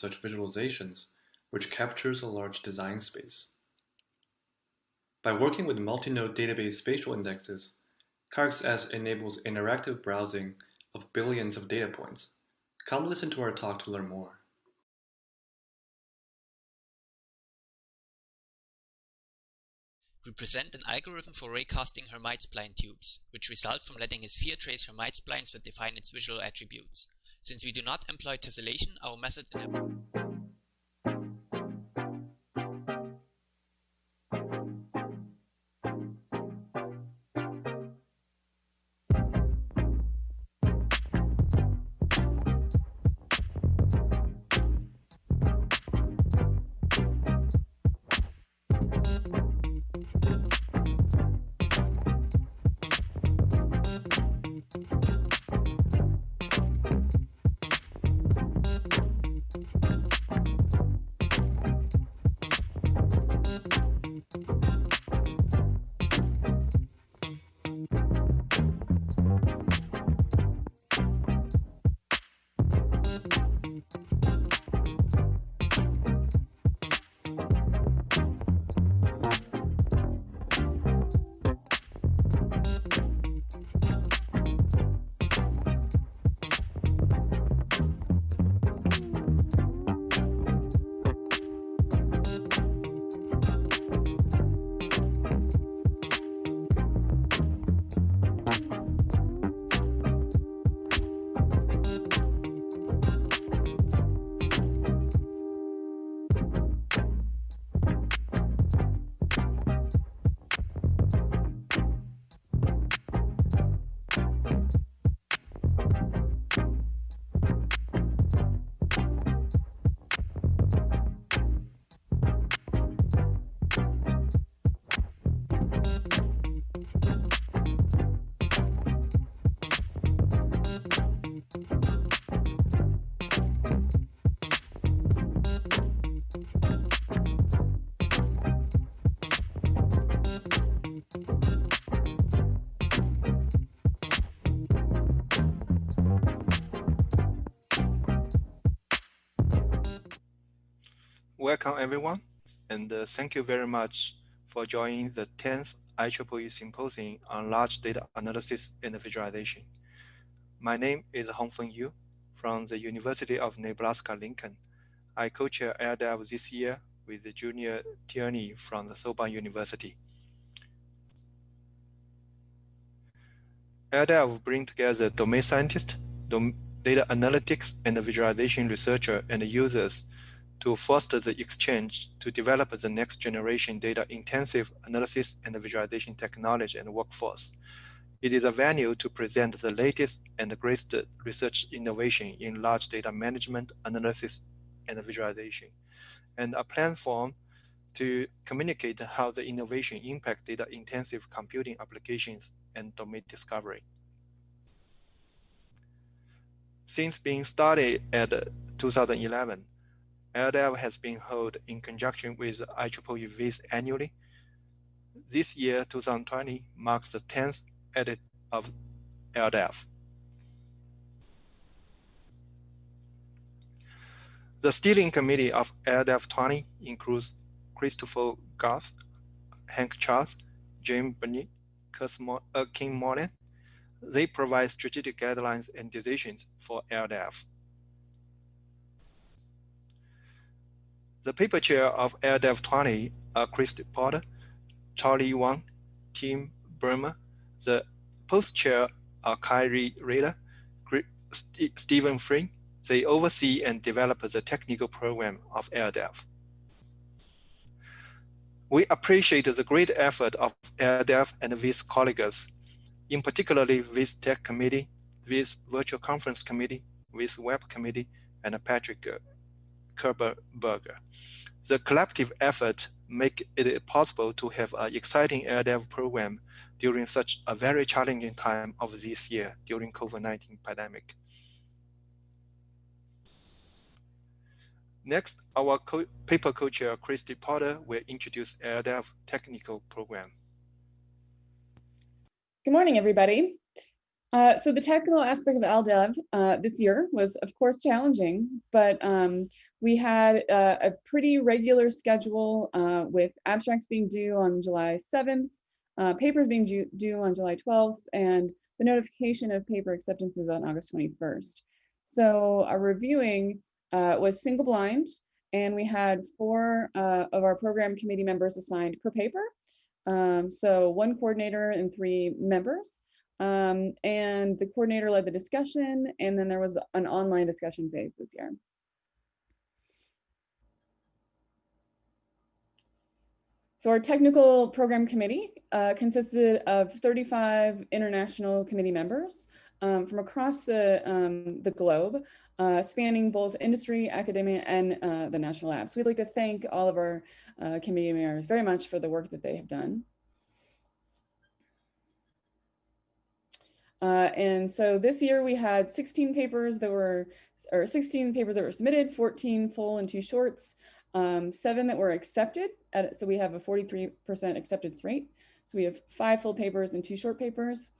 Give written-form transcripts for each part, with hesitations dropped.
such visualizations, which captures a large design space. By working with multi-node database spatial indexes, CarxS enables interactive browsing of billions of data points. Come listen to our talk to learn more. We present an algorithm for raycasting Hermite spline tubes, which result from letting a sphere trace Hermite splines that define its visual attributes. Since we do not employ tessellation, our method Welcome everyone, and thank you very much for joining the 10th IEEE Symposium on Large Data Analysis and Visualization. My name is Hongfeng Qu from the University of Nebraska-Lincoln. I co-chair LDAV this year with the junior Tierney from the Sorbonne University. LDAV brings together domain scientists, data analytics and visualization researchers and users to foster the exchange to develop the next generation data-intensive analysis and visualization technology and workforce. It is a venue to present the latest and greatest research innovation in large data management, analysis, and visualization, and a platform to communicate how the innovation impact data-intensive computing applications and domain discovery. Since being started at 2011, LDAV has been held in conjunction with IEEE VIS annually. This year, 2020, marks the 10th edit of LDAV. The steering committee of LDAV 20 includes Christopher Garth, Hank Charles, Jim Burnett, Kim Moran. They provide strategic guidelines and decisions for LDAV. The paper chair of LDAV 20 are Christy Potter, Charlie Wang, Tim Burma. The post-chair are Kyrie Reina, Stephen Frey. They oversee and develop the technical program of LDAV. We appreciate the great effort of LDAV and VIS colleagues, in particularly VIS Tech Committee, VIS Virtual Conference Committee, VIS Web Committee, and Patrick Kerberberger. The collective effort make it possible to have an exciting LDAV program during such a very challenging time of this year during COVID-19 pandemic. Next, our paper co-chair, Christy Potter, will introduce LDAV technical program. Good morning, everybody. So the technical aspect of LDAV this year was, of course, challenging, but We had a pretty regular schedule with abstracts being due on July 7th, papers being due on July 12th, and the notification of paper acceptances on August 21st. So our reviewing was single blind, and we had 4 of our program committee members assigned per paper. So 1 coordinator and 3 members. And the coordinator led the discussion, and then there was an online discussion phase this year. So our technical program committee consisted of 35 international committee members from across the globe, spanning both industry, academia, and the national labs. We'd like to thank all of our committee members very much for the work that they have done. And so this year we had 16 papers that were submitted, 14 full and 2 shorts, 7 that were accepted. So we have a 43% acceptance rate. So we have 5 full papers and 2 short papers.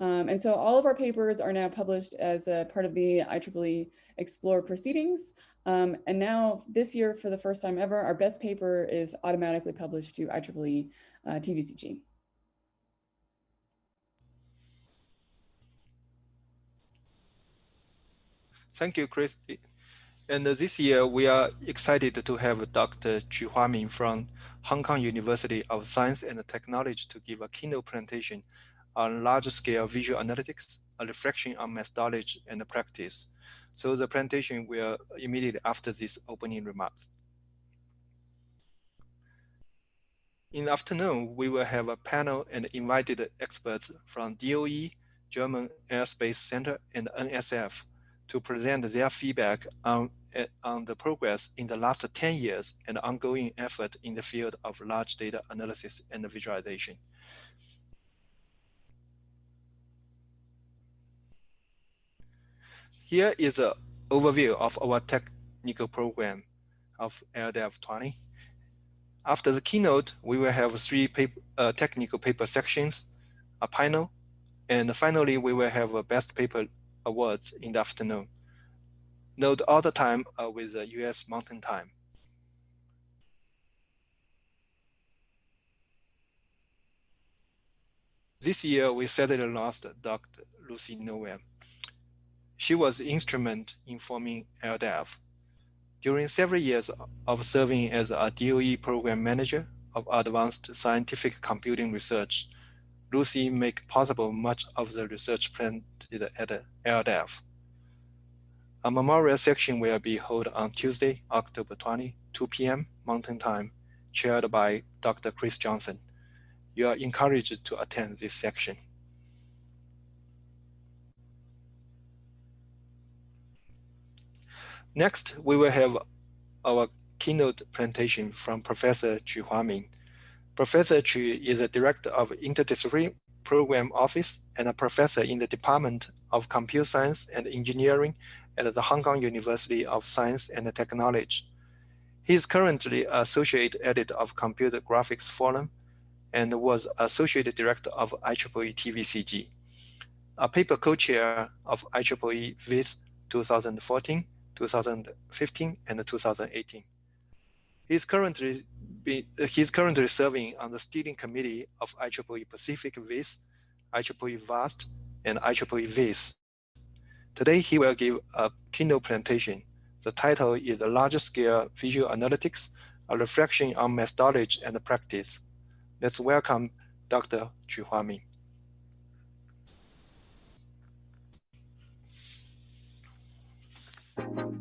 And so all of our papers are now published as a part of the IEEE Explore proceedings. And now this year, for the first time ever, our best paper is automatically published to IEEE TVCG. Thank you, Chris. And this year, we are excited to have Dr. Huamin Qu from Hong Kong University of Science and Technology to give a keynote presentation on large-scale visual analytics, a reflection on methodology and practice. So the presentation will immediately after these opening remarks. In the afternoon, we will have a panel and invited experts from DOE, German Airspace Center, and NSF to present their feedback on the progress in the last 10 years and ongoing effort in the field of large data analysis and visualization. Here is an overview of our technical program of LDAV 20. After the keynote, we will have 3 technical paper sections, a panel, and finally, we will have a best paper awards in the afternoon. Note all the time with the US Mountain Time. This year, we sadly lost Dr. Lucy Noel. She was instrumental in forming LDAV. During several years of serving as a DOE program manager of advanced scientific computing research, Lucy made possible much of the research planned at LDAV. A memorial section will be held on Tuesday, October 20, 2 p.m. Mountain Time, chaired by Dr. Chris Johnson. You are encouraged to attend this section. Next, we will have our keynote presentation from Professor Huamin Qu. Professor Qu is a director of Interdisciplinary Program Office and a professor in the Department of Computer Science and Engineering at the Hong Kong University of Science and Technology. He is currently Associate Editor of Computer Graphics Forum and was Associate Director of IEEE TVCG, a paper co-chair of IEEE VIS 2014, 2015, and 2018. He's currently serving on the steering committee of IEEE Pacific VIS, IEEE VAST, and IEEE VIS. Today, he will give a keynote presentation. The title is The Large-Scale Visual Analytics, a Reflection on Methodology and Practice. Let's welcome Dr. Huamin Qu.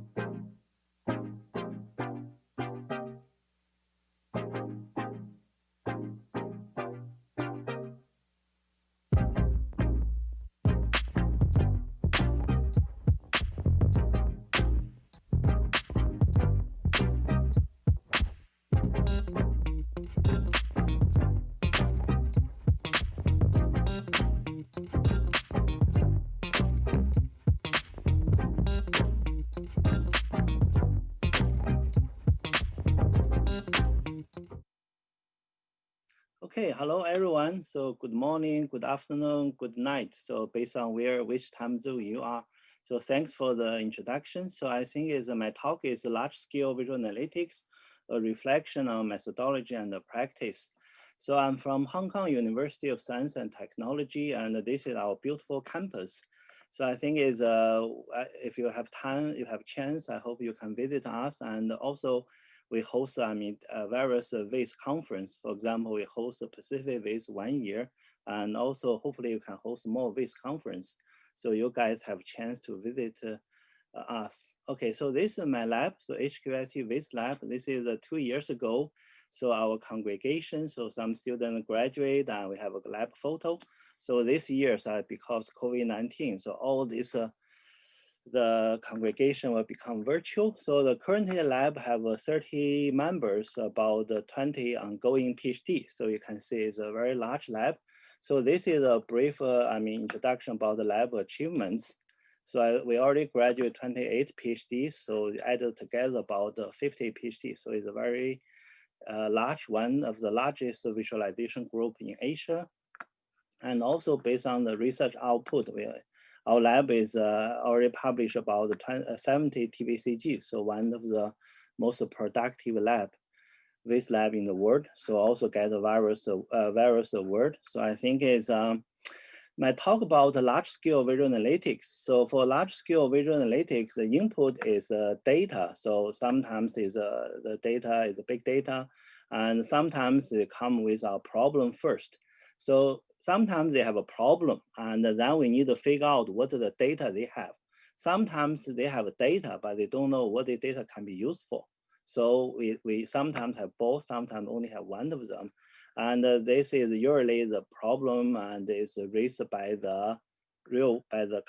Okay, hello everyone. So good morning, good afternoon, good night. So based on which time zone you are. So thanks for the introduction. So I think my talk is large-scale visual analytics, a reflection on methodology and practice. So I'm from Hong Kong University of Science and Technology, and this is our beautiful campus. So I think if you have time, you have chance, I hope you can visit us. And also we host, various VIS conference. For example, we host a Pacific VIS 1 year, and also hopefully you can host more VIS conference. So you guys have a chance to visit us. Okay, so this is my lab. So HQST VIS lab, this is 2 years ago. So our congregation, so some students graduate and we have a lab photo. So this year, because COVID-19, so all this, the congregation will become virtual. So the current lab have 30 members, about 20 ongoing PhD. So you can see it's a very large lab. So this is a brief, introduction about the lab achievements. So we already graduated 28 PhDs. So added together about 50 PhDs. So it's a very large, one of the largest visualization group in Asia. And also based on the research output, our lab is already published about 70 TVCG. So one of the most productive VIS lab in the world. So also get various awards. So I think my talk about large-scale visual analytics. So for large-scale visual analytics, the input is data. So sometimes the data is big data, and sometimes they come with a problem first. So sometimes they have a problem, and then we need to figure out what the data they have. Sometimes they have data, but they don't know what the data can be used for. So we sometimes have both, sometimes only have one of them. And this is usually the problem, and is raised by the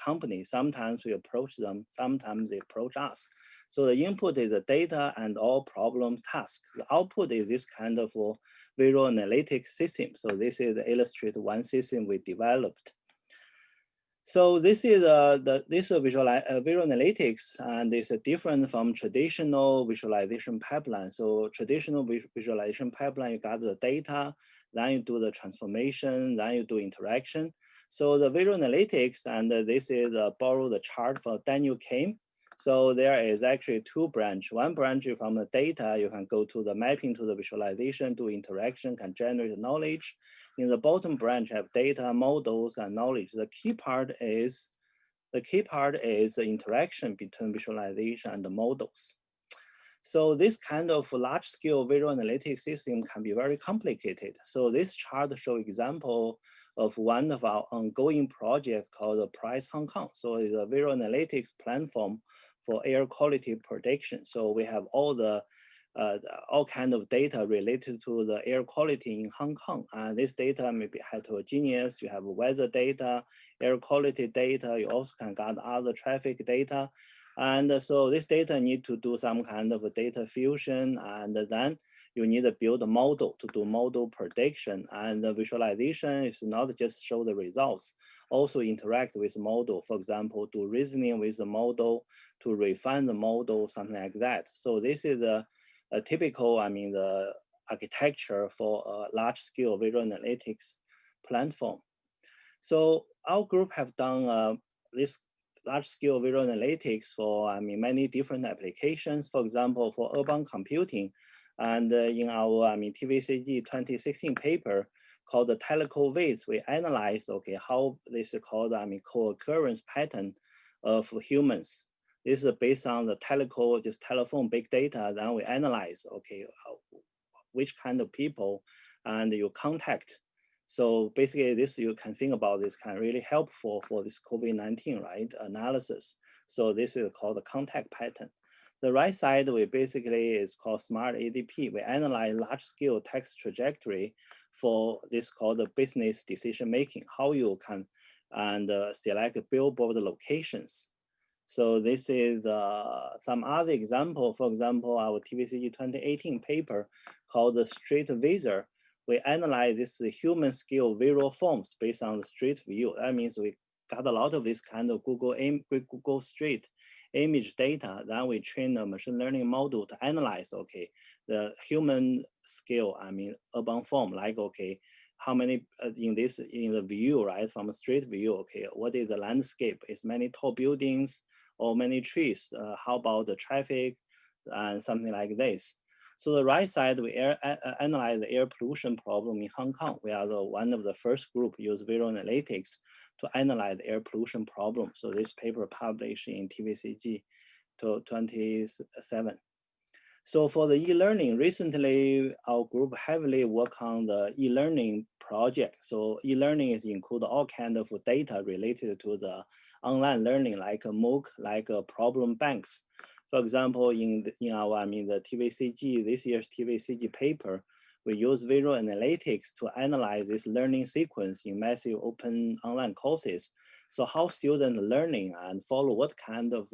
company. Sometimes we approach them, sometimes they approach us. So the input is the data and all problem tasks. The output is this kind of visual analytics system. So this is the illustrate one system we developed. So this is visual analytics, and it's different from traditional visualization pipeline. So traditional visualization pipeline, you got the data, then you do the transformation, then you do interaction. So the visual analytics, and this is borrow the chart from Daniel Kim. So there is actually two branches. One branch from the data, you can go to the mapping to the visualization, do interaction, can generate knowledge. In the bottom branch have data, models, and knowledge. The key part is the interaction between visualization and the models. So this kind of large-scale visual analytics system can be very complicated. So this chart shows example of one of our ongoing projects called Price Hong Kong. So it's a visual analytics platform for air quality prediction. So we have all kind of data related to the air quality in Hong Kong. And this data may be heterogeneous. You have weather data, air quality data. You also can get other traffic data. And so this data need to do some kind of a data fusion, and then you need to build a model to do model prediction. And the visualization is not just show the results, also interact with the model. For example, do reasoning with the model, to refine the model, something like that. So this is a typical, the architecture for a large-scale visual analytics platform. So our group have done this large-scale visual analytics for many different applications. For example, for urban computing, and in our TVCG 2016 paper called the teleco VIS, we analyze how this is called co-occurrence pattern of humans. This is based on the teleco, just telephone big data. Then we analyze which kind of people and you contact. So basically this, you can think about this can really helpful for this COVID-19, right, analysis. So this is called the contact pattern. The right side, we basically is called smart ADP. We analyze large scale text trajectory for this called the business decision making, how you can select billboard locations. So this is some other example. For example, our TVCG 2018 paper called the Street Visor. We analyze this human scale visual forms based on the street view. That means we got a lot of this kind of Google Street image data. Then we train a machine learning model to analyze, the human scale, urban form, like, how many in the view, right, from a street view, okay, what is the landscape? Is many tall buildings or many trees? How about the traffic and something like this? So the right side, we analyze the air pollution problem in Hong Kong. We are one of the first group use visual analytics to analyze the air pollution problem. So this paper published in TVCG 27. So for the e-learning, recently our group heavily work on the e-learning project. So e-learning is include all kind of data related to the online learning, like a MOOC, like a problem banks. For example, in the TVCG, this year's TVCG paper, we use visual analytics to analyze this learning sequence in massive open online courses. So how students learning and follow what kind of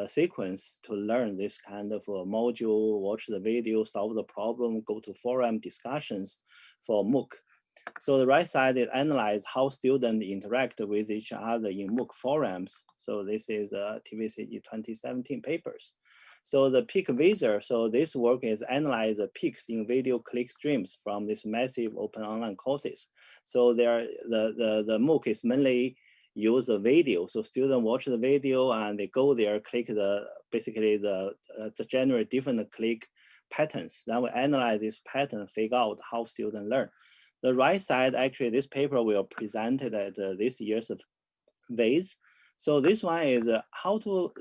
sequence to learn this kind of module, watch the video, solve the problem, go to forum discussions for MOOC. So the right side is analyze how students interact with each other in MOOC forums. So this is TVCG 2017 papers. So the peak visor, so this work is analyze the peaks in video click streams from this massive open online courses. So there, the MOOC is mainly use a video. So students watch the video and they go there, click basically the generate different click patterns. Then we analyze this pattern, figure out how students learn. The right side, actually, this paper will presented at this year's VIS. So this one is how to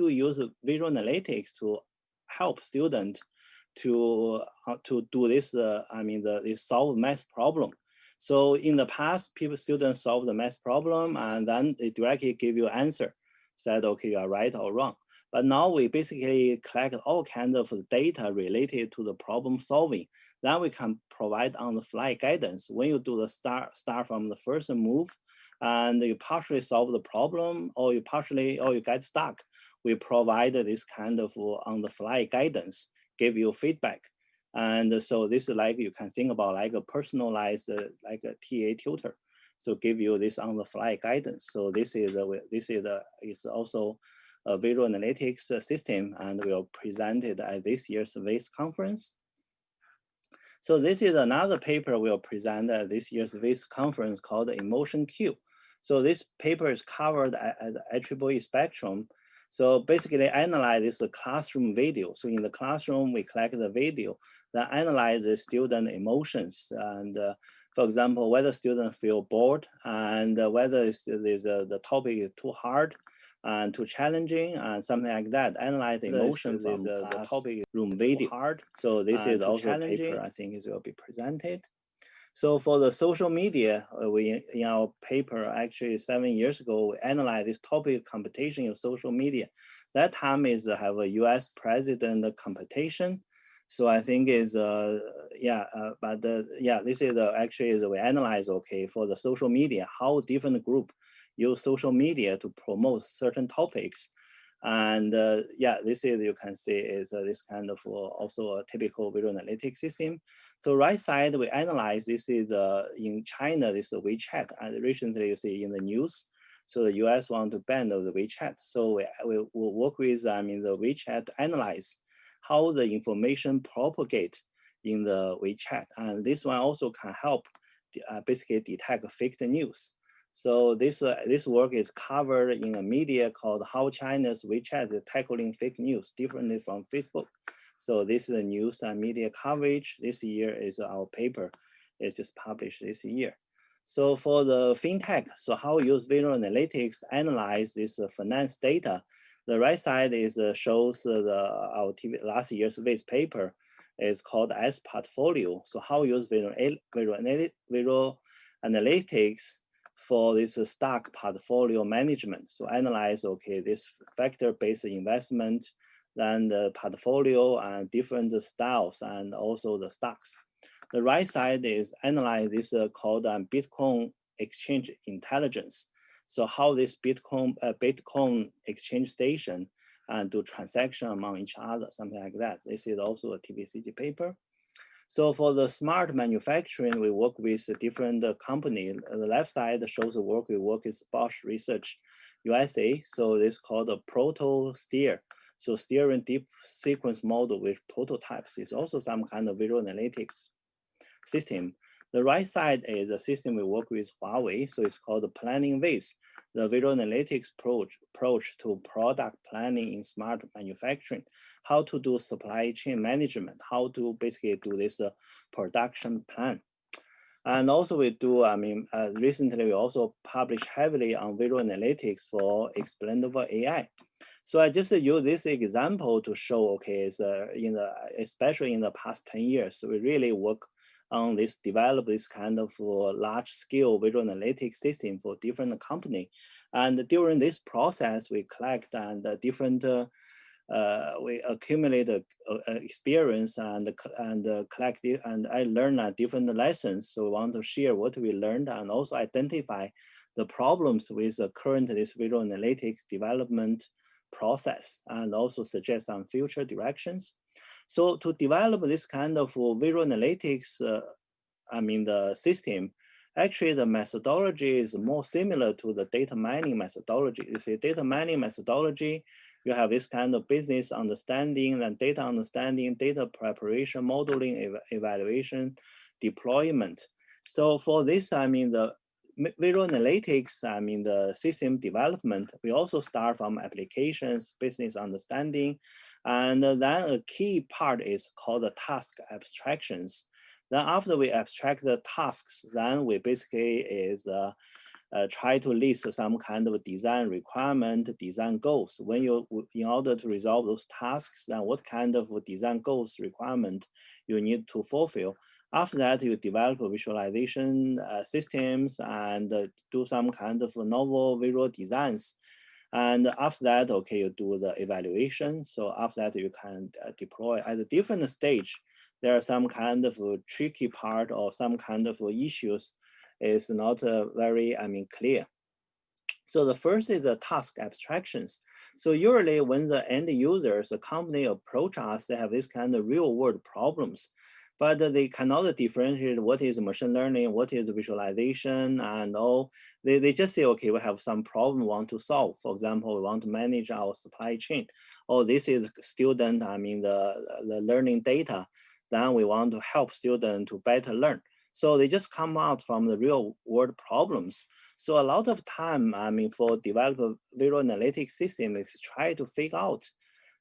use visual analytics to help students to do this. This solve math problem. So in the past, students solve the math problem and then they directly give you answer, said, okay, you are right or wrong. But now we basically collect all kinds of data related to the problem solving. Then we can provide on the fly guidance. When you do the start from the first move and you partially solve the problem or you get stuck, we provide this kind of on the fly guidance, give you feedback. And so this is like, you can think about like a personalized, like a TA tutor. So give you this on the fly guidance. So this is also a visual analytics system and we'll present it at this year's VIS conference. So this is another paper we'll present at this year's VIS conference called Huamin Qu. So this paper is covered at the IEEE spectrum. So basically analyze the classroom video. So in the classroom, we collect the video, then analyze the student emotions. And for example, whether students feel bored and whether the topic is too hard and too challenging and something like that. Analyze the emotion from the topic room video hard. So this is also a paper I think will be presented. So for the social media, we in our paper actually 7 years ago, we analyzed this topic competition in social media. That time is have a US president competition. So I think is this is actually is we analyze, okay, for the social media, how different group use social media to promote certain topics. And this is, you can see is this kind of also a typical visual analytics system. So right side, we analyze, this is in China, this is WeChat. And recently you see in the news, so the US want to ban the WeChat. So we will work with the WeChat to analyze how the information propagate in the WeChat. And this one also can help basically detect fake news. So this work is covered in a media called How China's WeChat is Tackling Fake News Differently from Facebook. So this is the news and media coverage. This year is our paper. It's just published this year. So for the fintech, so how use visual analytics analyze this finance data. The right side is shows our last year's VIS paper is called S portfolio. So how use visual analytics for this stock portfolio management. So analyze, okay, this factor-based investment, then the portfolio and different styles and also the stocks. The right side is analyze this called Bitcoin exchange intelligence. So how this Bitcoin exchange station and do transaction among each other, something like that. This is also a TVCG paper. So for the smart manufacturing, we work with different companies. The left side shows the work we work with Bosch Research USA. So this is called a proto-steer. So steering deep sequence model with prototypes is also some kind of visual analytics system. The right side is a system we work with Huawei, so it's called the planning VIS, the visual analytics approach to product planning in smart manufacturing, how to do supply chain management, how to basically do this production plan. And also we do, recently we also publish heavily on visual analytics for explainable AI. So I just use this example to show, okay, especially in the past 10 years, we really work on this, develop this kind of large scale visual analytics system for different company. And during this process, we collect and we accumulate experience and collect it, and I learn different lessons. So we want to share what we learned and also identify the problems with the current this visual analytics development process and also suggest some future directions. So to develop this kind of visual analytics, the system, actually the methodology is more similar to the data mining methodology. You see, data mining methodology, you have this kind of business understanding and data understanding, data preparation, modeling, evaluation, deployment. So for this, the visual analytics, the system development, we also start from applications, business understanding, and then a key part is called the task abstractions. Then after we abstract the tasks, then we basically is try to list some kind of design requirement, design goals. When you, in order to resolve those tasks, then what kind of design goals requirement you need to fulfill. After that, you develop visualization systems and do some kind of novel visual designs. And after that, okay, you do the evaluation. So after that, you can deploy at a different stage. There are some kind of tricky part or some kind of issues is not very, clear. So the first is the task abstractions. So usually when the end users, the company approach us, they have this kind of real world problems, but they cannot differentiate what is machine learning, what is visualization, and all. They just say, okay, we have some problem we want to solve. For example, we want to manage our supply chain. Or this is student, the learning data. Then we want to help students to better learn. So they just come out from the real world problems. So a lot of time, for develop a visual analytics system is try to figure out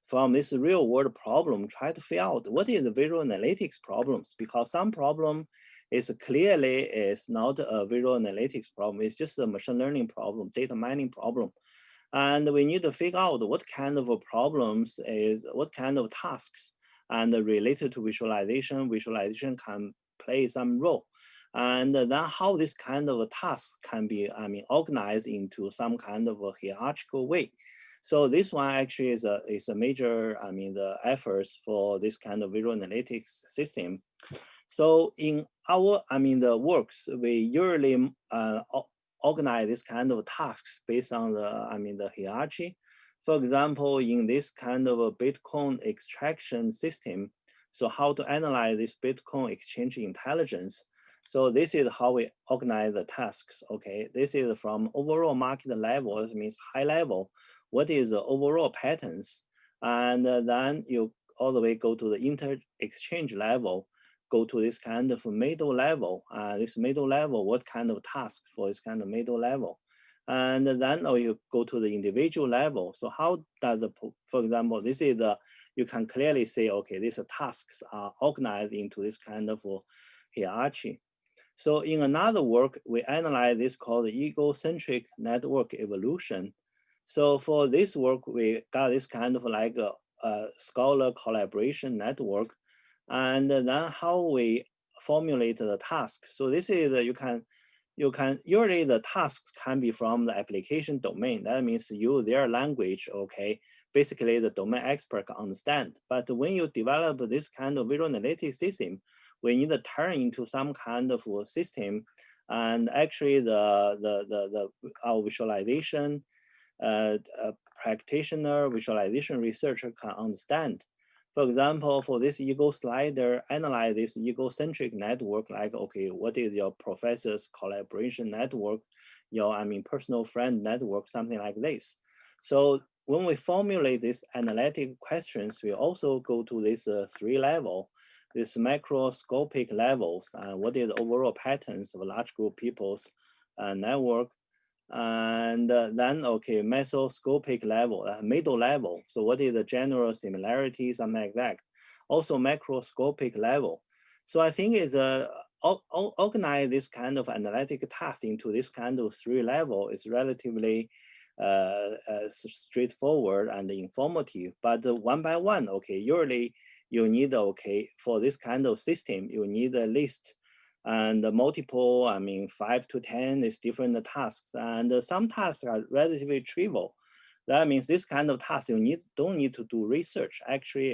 from this real world problem, try to figure out what is the visual analytics problems, because some problem is clearly is not a visual analytics problem. It's just a machine learning problem, data mining problem. And we need to figure out what kind of problems is, what kind of tasks and related to visualization. Visualization can play some role. And then how this kind of tasks can be, organized into some kind of a hierarchical way. So this one actually is a major, the efforts for this kind of visual analytics system. So in our, the works, we usually organize this kind of tasks based on the, the hierarchy. For example, in this kind of a Bitcoin extraction system, so how to analyze this Bitcoin exchange intelligence. So this is how we organize the tasks, okay? This is from overall market level, it means high level. What is the overall patterns? And then you all the way go to the inter-exchange level, go to this kind of middle level. This middle level, what kind of task for this kind of middle level? And then you go to the individual level. So how does the, for example, this is the, you can clearly say, okay, these tasks are organized into this kind of hierarchy. So in another work, we analyze this called egocentric network evolution. So for this work, we got this kind of like a scholar collaboration network, and then how we formulate the task. So this is you can usually the tasks can be from the application domain. That means use their language, okay? Basically the domain expert can understand. But when you develop this kind of visual analytics system, we need to turn into some kind of a system, and actually our visualization practitioner, visualization researcher can understand. For example, for this ego slider, analyze this egocentric network, like, okay, what is your professor's collaboration network, your, personal friend network, something like this. So when we formulate these analytic questions, we also go to this 3 level. this macroscopic levels and what is the overall patterns of a large group people's network. And then, okay, mesoscopic level, middle level. So what is the general similarities, something like that. Also macroscopic level. So I think it's organize this kind of analytic task into this kind of 3 level is relatively straightforward and informative, but one by one, okay, usually you need, okay, for this kind of system, you need a list and multiple, 5 to 10 is different tasks, and some tasks are relatively trivial. That means this kind of task you don't need to do research. Actually,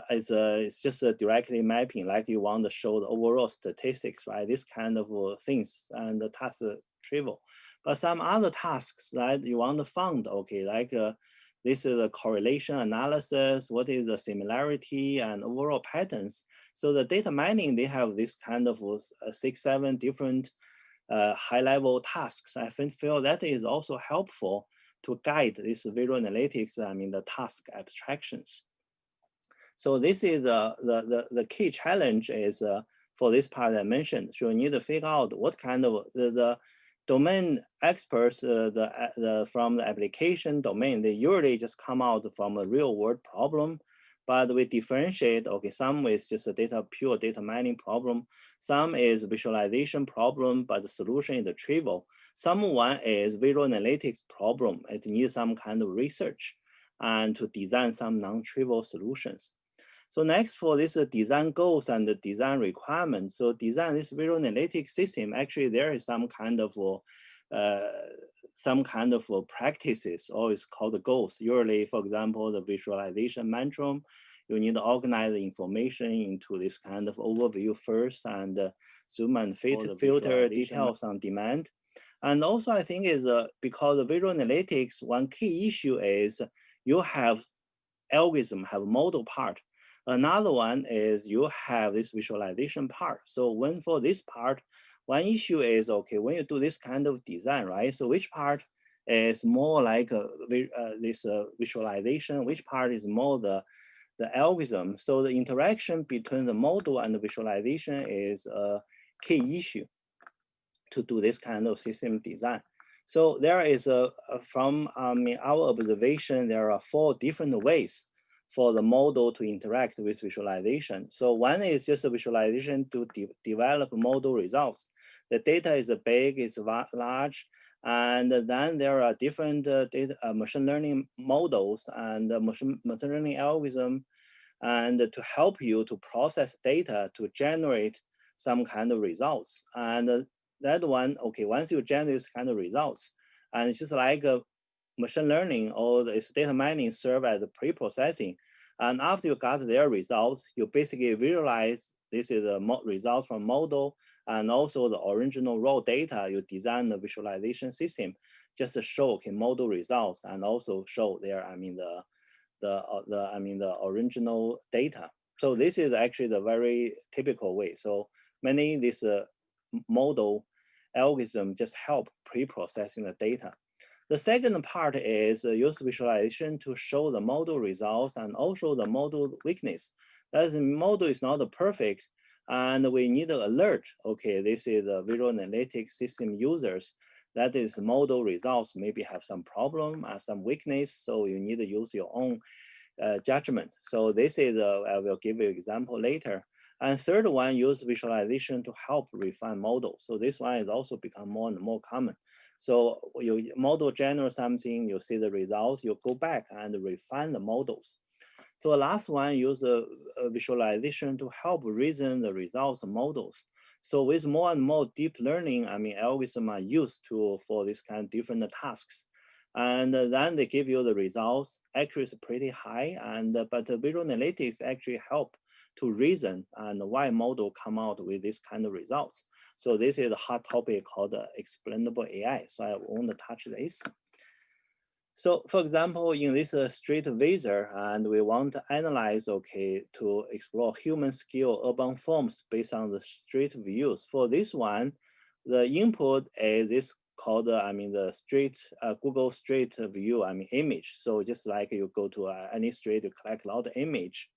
it's just directly mapping, like you want to show the overall statistics, right? This kind of things, and the tasks are trivial. But some other tasks that right, you want to find, okay, like this is a correlation analysis, what is the similarity and overall patterns. So the data mining, they have this kind of 6, 7 different high-level tasks. I feel that is also helpful to guide this visual analytics, the task abstractions. So this is the key challenge is for this part I mentioned. So you need to figure out what kind of the domain experts from the application domain, they usually just come out from a real world problem, but we differentiate, okay, some is just a pure data mining problem, some is visualization problem, but the solution is trivial. One is visual analytics problem, it needs some kind of research and to design some non-trivial solutions. So next for this design goals and the design requirements. So design this visual analytics system, actually there is some kind of practices, or it's called the goals. Usually, for example, the visualization mantra, you need to organize the information into this kind of overview first and zoom and filter details on demand. And also I think is because the visual analytics, one key issue is you have algorithm, have model part. Another one is you have this visualization part. So when for this part, one issue is, okay, when you do this kind of design, right? So which part is more like this visualization, which part is more the algorithm? So the interaction between the model and the visualization is a key issue to do this kind of system design. So there is from our observation, there are 4 different ways for the model to interact with visualization. So one is just a visualization to develop model results. The data is big, it's large, and then there are different machine learning models and machine learning algorithm, and to help you to process data to generate some kind of results. And that one, okay, once you generate this kind of results, and it's just like machine learning or this data mining serve as pre-processing. And after you got their results, you basically visualize this is a result from model and also the original raw data. You design the visualization system just to show, okay, model results and also show their, the original data. So this is actually the very typical way. So many this model algorithm just help pre-processing the data. The second part is use visualization to show the model results and also the model weakness. That the model is not perfect, and we need to alert, okay, this is the visual analytics system users. That is model results maybe have some problem, some weakness, so you need to use your own judgment. So this is, I will give you an example later. And third one, use visualization to help refine models. So this one is also become more and more common. So you model generate something, you see the results, you go back and refine the models. So the last one, use a visualization to help reason the results of models. So with more and more deep learning, algorithms are used for this kind of different tasks. And then they give you the results, accuracy pretty high, but visual analytics actually help to reason and why model come out with this kind of results. So this is a hot topic called explainable AI. So I won't touch this. So for example, in this street visual, and we want to analyze, okay, to explore human scale urban forms based on the street views. For this one, the input is this called, the street, Google Street View, image. So just like you go to any street, you collect a lot of image.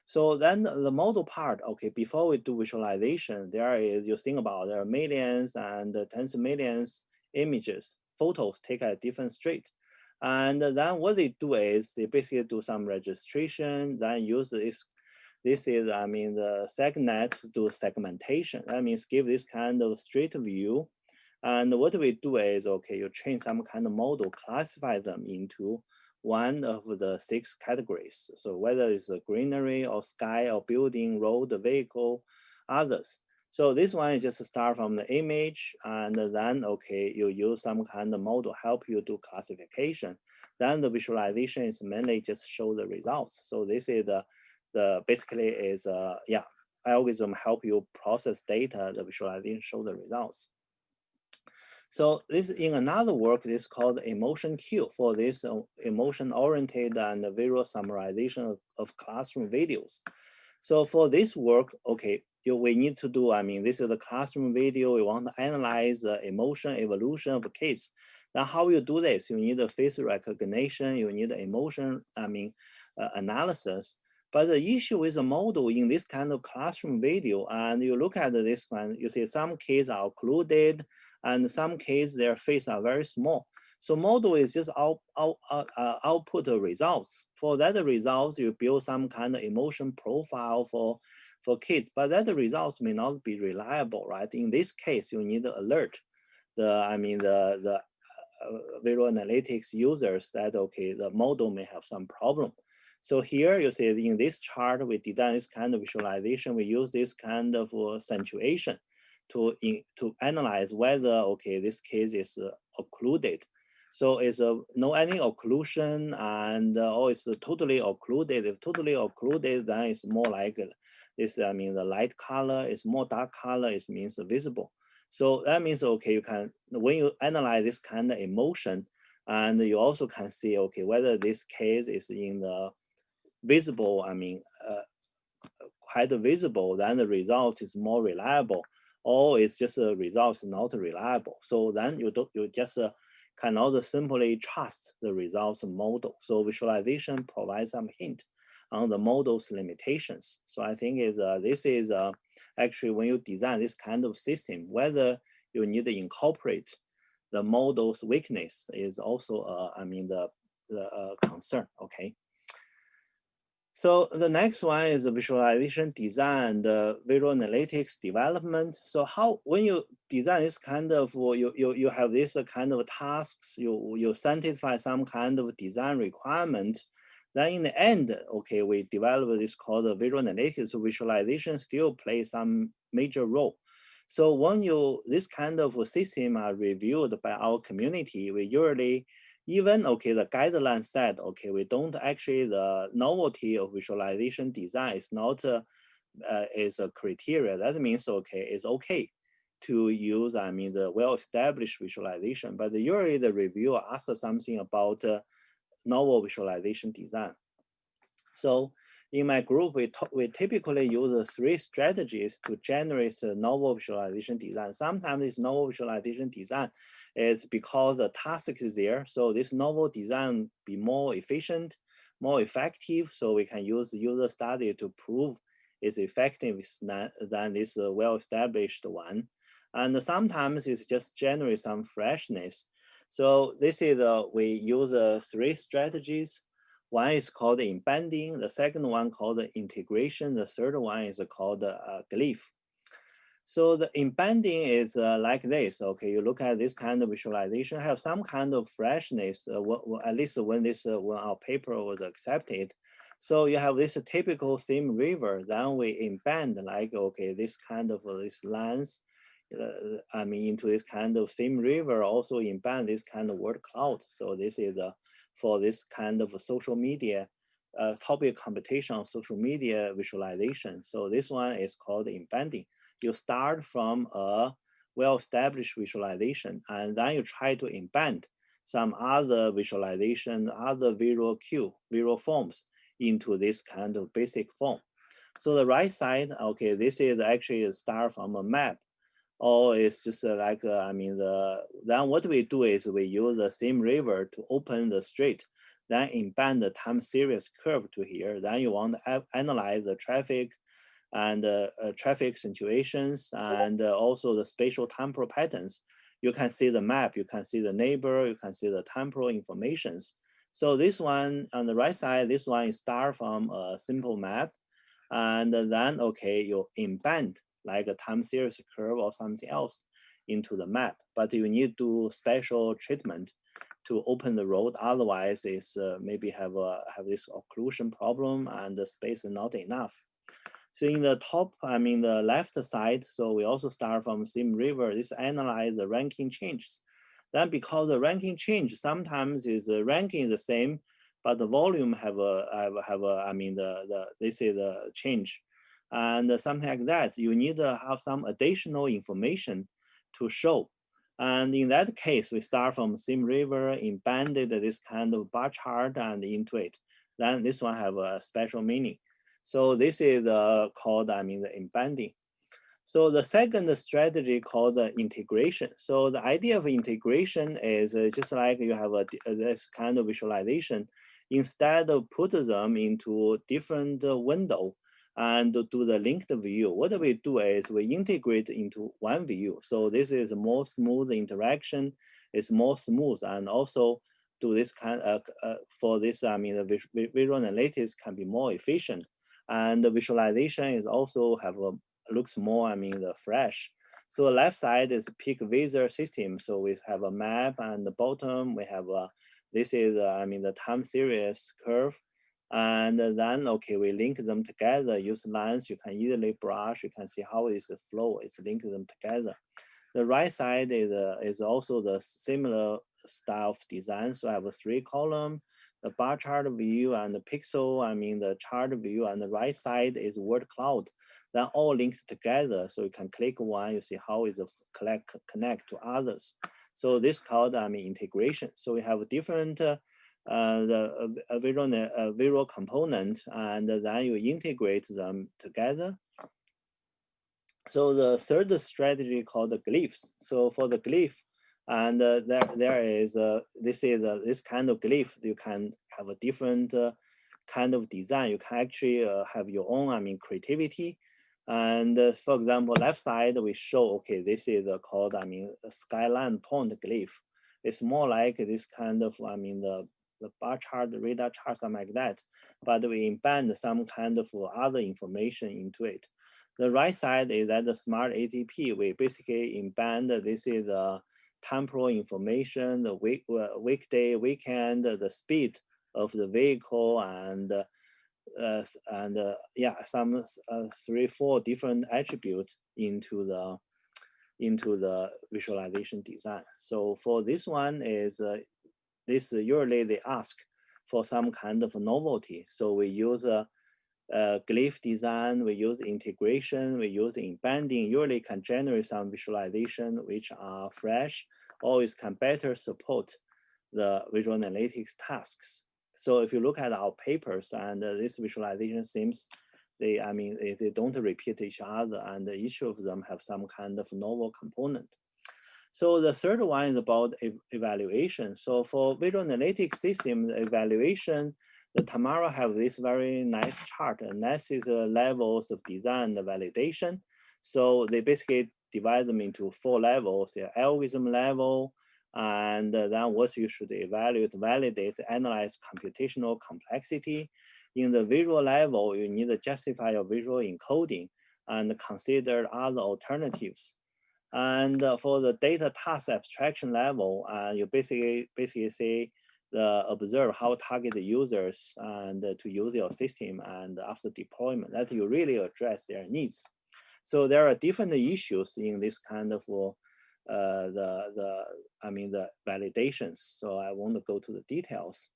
So then the model part, okay, before we do visualization, there are millions and tens of millions images, photos taken at different street. And then what they do is they basically do some registration, then use this is, I mean, the SegNet to do segmentation. That means give this kind of street view. And what we do is, okay, you train some kind of model, classify them into one of the 6 categories. So whether it's a greenery or sky or building, road, vehicle, others. So this one is just start from the image, and then, okay, you use some kind of model help you do classification. Then the visualization is mainly just show the results. So this is the basically is, algorithm help you process data, the visualization show the results. So this in another work, this is called Emotion Q for this emotion-oriented and visual summarization of classroom videos. So for this work, okay, we need to do, I mean, this is the classroom video. We want to analyze the emotion evolution of kids. Now, how you do this? You need a face recognition. You need emotion, analysis. But the issue with the model in this kind of classroom video, and you look at this one, you see some kids are occluded, and some cases their face are very small. So model is just output the results. For that results, you build some kind of emotion profile for kids, but that the results may not be reliable, right? In this case, you need to alert the visual analytics users that, okay, the model may have some problem. So here you see in this chart, we design this kind of visualization. We use this kind of accentuation to analyze whether, okay, this case is occluded. So it's no any occlusion, and or it's totally occluded. If totally occluded, then it's more like this. I mean, the light color is more dark color. It means visible. So that means, okay, you can, when you analyze this kind of emotion, and you also can see, okay, whether this case is in the visible, quite visible, then the result is more reliable, or it's just a result not reliable. So then you just cannot simply trust the results model. So visualization provides some hint on the model's limitations. So I think this is actually when you design this kind of system, whether you need to incorporate the model's weakness is also the concern. Okay. So the next one is the visualization design, the visual analytics development. So when you design this kind of, you have this kind of tasks, you satisfy some kind of design requirement. Then in the end, okay, we develop this called the visual analytics. So visualization still plays some major role. So when this kind of system are reviewed by our community, we usually, even, okay, the guideline said, okay, we don't actually, the novelty of visualization design is not is a criteria. That means, okay, it's okay to use, the well-established visualization, but usually the review asks something about novel visualization design. So in my group, we typically use 3 strategies to generate a novel visualization design. Sometimes this novel visualization design is because the task is there. So this novel design be more efficient, more effective. So we can use user study to prove its effectiveness than this well-established one. And sometimes it's just generate some freshness. So this is we use 3 strategies. One is called embedding, the second one called integration, the third one is called glyph. So the embedding is like this. Okay, you look at this kind of visualization, have some kind of freshness, at least when our paper was accepted. So you have this typical theme river, then we embed like, okay, this kind of this lens, into this kind of theme river, also embed this kind of word cloud. So this is for this kind of social media topic computation on social media visualization. So this one is called embedding. You start from a well-established visualization, and then you try to embed some other visualization, other visual forms into this kind of basic form. So the right side, okay, this is actually a start from a map, or it's just like, then what we do is we use the theme river to open the street. then embed the time series curve to here. Then you want to analyze the traffic and traffic situations and also the spatial temporal patterns. You can see the map, you can see the neighbor, you can see the temporal informations. So this one on the right side, this one is start from a simple map, and then okay, you embed like a time series curve or something else into the map, but you need to do special treatment to open the road. Otherwise, it's maybe have this occlusion problem and the space is not enough. So in the top, I mean the left side, so we also start from Sim River. This analyze the ranking changes. Then because the ranking change sometimes is the ranking the same, but the volume have I mean this is the change, and something like that. You need to have some additional information to show. And in that case, we start from Sim River, embedded this kind of bar chart and into it. Then this one have a special meaning. So this is called, I mean, the embedding. So the second strategy called integration. So the idea of integration is just like you have this kind of visualization. Instead of put them into different window and do the linked view, what we do is we integrate into one view. So this is more smooth interaction. It's more smooth, and also do this kind of for this. I mean, the visual analytics can be more efficient, and the visualization is also have a looks more, I mean, the fresh. So the left side is peak visor system. So we have a map, and the bottom we have a, this is, I mean, the time series curve. And then, okay, we link them together, use lines, you can easily brush, you can see how is the flow, it's linking them together. The right side is also the similar style of design. So I have a 3 column, the bar chart view and the pixel, I mean the chart view, and the right side is word cloud. Then all linked together. So you can click one, you see how is the connect to others. So this called, I mean, integration. So we have different visual component, and then you integrate them together. So the third strategy called the glyphs. So for the glyph, and there is this kind of glyph. You can have a different kind of design. You can actually have your own, I mean, creativity. And for example, left side we show, okay, this is called, I mean, a skyline point glyph. It's more like this kind of, I mean, the bar chart, the radar chart, something like that. But we embed some kind of other information into it. The right side is that the smart ATP. We basically embed, this is the temporal information, the weekday, weekend, the speed of the vehicle, and yeah, some 3-4 different attributes into the visualization design. So for this one is this usually they ask for some kind of novelty. So we use glyph design, we use integration, we use embedding, usually can generate some visualization which are fresh, always can better support the visual analytics tasks. So if you look at our papers, and this visualization seems they don't repeat each other, and each of them have some kind of novel component. So the third one is about evaluation. So for visual analytics system, the evaluation, the Tamara have this very nice chart, and that's the levels of design and validation. So they basically divide them into 4 levels: the algorithm level, and then what you should evaluate, validate, analyze computational complexity. In the visual level, you need to justify your visual encoding and consider other alternatives. And for the data task abstraction level, you basically say observe how target users and to use your system, and after deployment, that you really address their needs. So there are different issues in this kind of the validations. So I won't go to the details.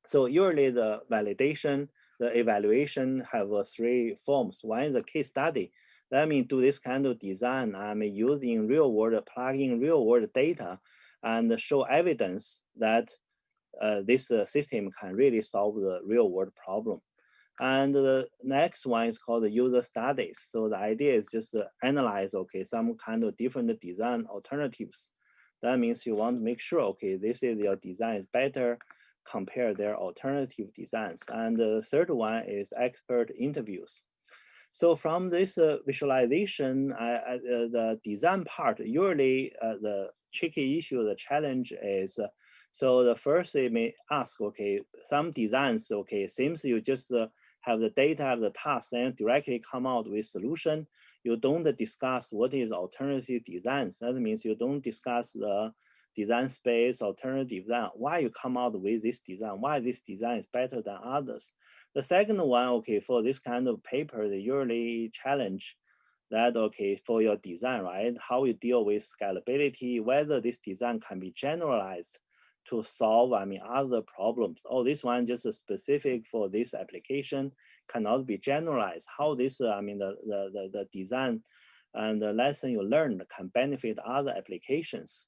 So usually the validation, the evaluation have 3 forms. One is a case study. That means do this kind of design, using real world, plugging real world data and show evidence that this system can really solve the real world problem. And the next one is called the user studies. So the idea is just to analyze, okay, some kind of different design alternatives. That means you want to make sure, okay, this is your design is better compare their alternative designs. And the third one is expert interviews. So from this visualization, the design part, usually the tricky issue, the challenge is, so the first they may ask, okay, some designs, okay, seems you just have the data, have the task, and directly come out with solution. You don't discuss what is alternative designs. That means you don't discuss the design space, alternative design, why you come out with this design, why this design is better than others. The second one, okay, for this kind of paper, they usually challenge that, okay, for your design, right? How you deal with scalability, whether this design can be generalized to solve, other problems. Oh, this one just specific for this application cannot be generalized. How this, the design and the lesson you learned can benefit other applications.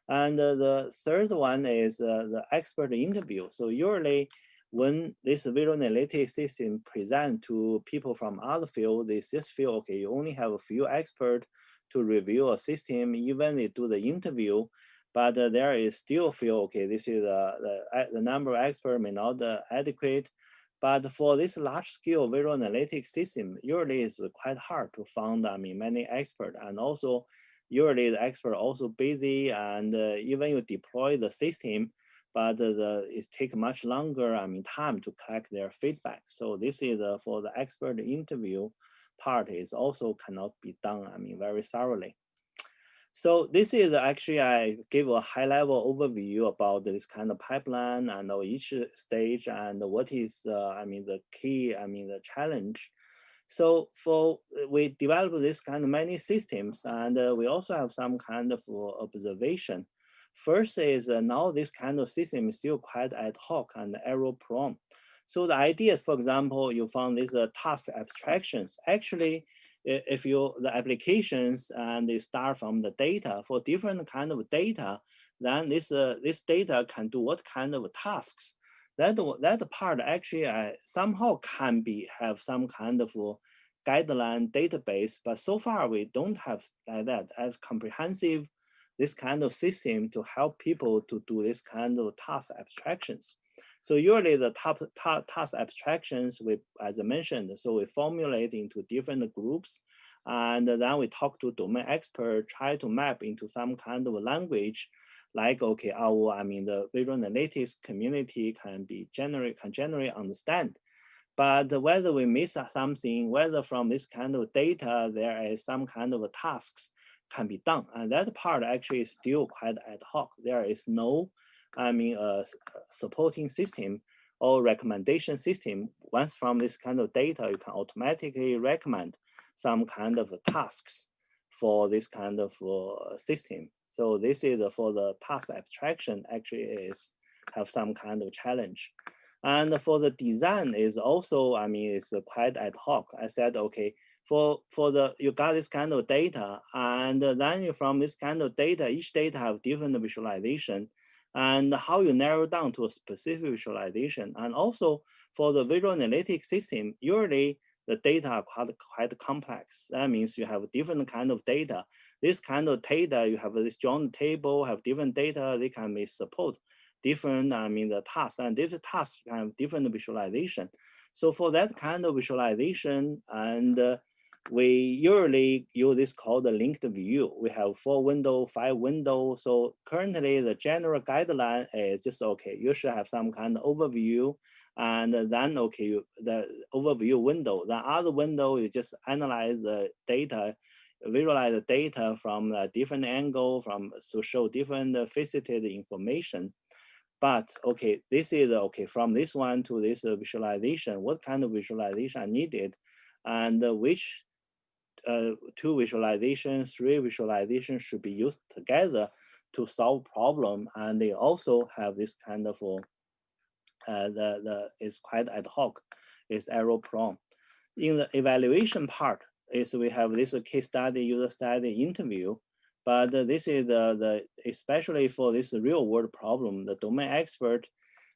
And the third one is the expert interview. So usually when this visual analytics system present to people from other field, they just feel, okay, you only have a few experts to review a system, even they do the interview, but there is still feel, okay, this is the number of experts may not adequate. But for this large scale visual analytics system, usually it's quite hard to find, many experts. And also usually the expert also busy, and even you deploy the system, but it takes much longer, time to collect their feedback. So this is for the expert interview part is also cannot be done, very thoroughly. So this is actually, I give a high level overview about this kind of pipeline and each stage and what is, the key, the challenge. So we develop this kind of many systems, and we also have some kind of observation. First is now this kind of system is still quite ad hoc and error prone. So the idea is, for example, you found these task abstractions. Actually, if the applications and they start from the data for different kind of data, then this data can do what kind of tasks. That part actually somehow can have some kind of guideline database, but so far we don't have that as comprehensive this kind of system to help people to do this kind of task abstractions. So usually the task abstractions, as I mentioned, so we formulate into different groups, and then we talk to domain expert, try to map into some kind of language, like, okay, the visual analytics community can generally understand. But whether we miss something, whether from this kind of data there is some kind of tasks can be done, and that part actually is still quite ad hoc. There is no, supporting system or recommendation system. Once from this kind of data, you can automatically recommend some kind of tasks for this kind of system. So this is for the task abstraction actually have some kind of challenge. And for the design is also, it's quite ad hoc. I said, okay, you got this kind of data, and then from this kind of data, each data have different visualization, and how you narrow down to a specific visualization. And also for the visual analytics system, usually the data are quite complex. That means you have different kind of data. This kind of data, you have this joint table, have different data, they can be support different, the tasks, and different tasks have different visualization. So for that kind of visualization, and we usually use this called the linked view. We have 4 windows, 5 windows. So currently the general guideline is just, okay, you should have some kind of overview, and then, okay, the overview window. The other window, you just analyze the data, visualize the data from a different angle, to show different faceted information. But okay, this is okay, from this one to this visualization, what kind of visualization are needed, and which 2 visualizations, 3 visualizations should be used together to solve problem. And they also have this kind of is quite ad hoc, is error prone. In the evaluation part is we have this case study, user study, interview. But this is especially for this real world problem, the domain expert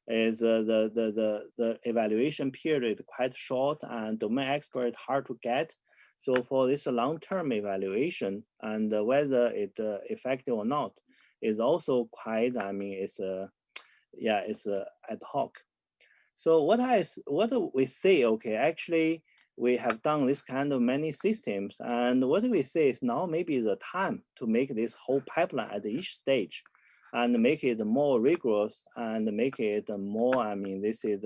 is the evaluation period quite short, and domain expert hard to get. So for this long-term evaluation, and whether it effective or not is also quite, yeah, it's ad hoc. So what we say, okay, actually we have done this kind of many systems, and what we say is now maybe the time to make this whole pipeline at each stage, and make it more rigorous and make it more. I mean, this is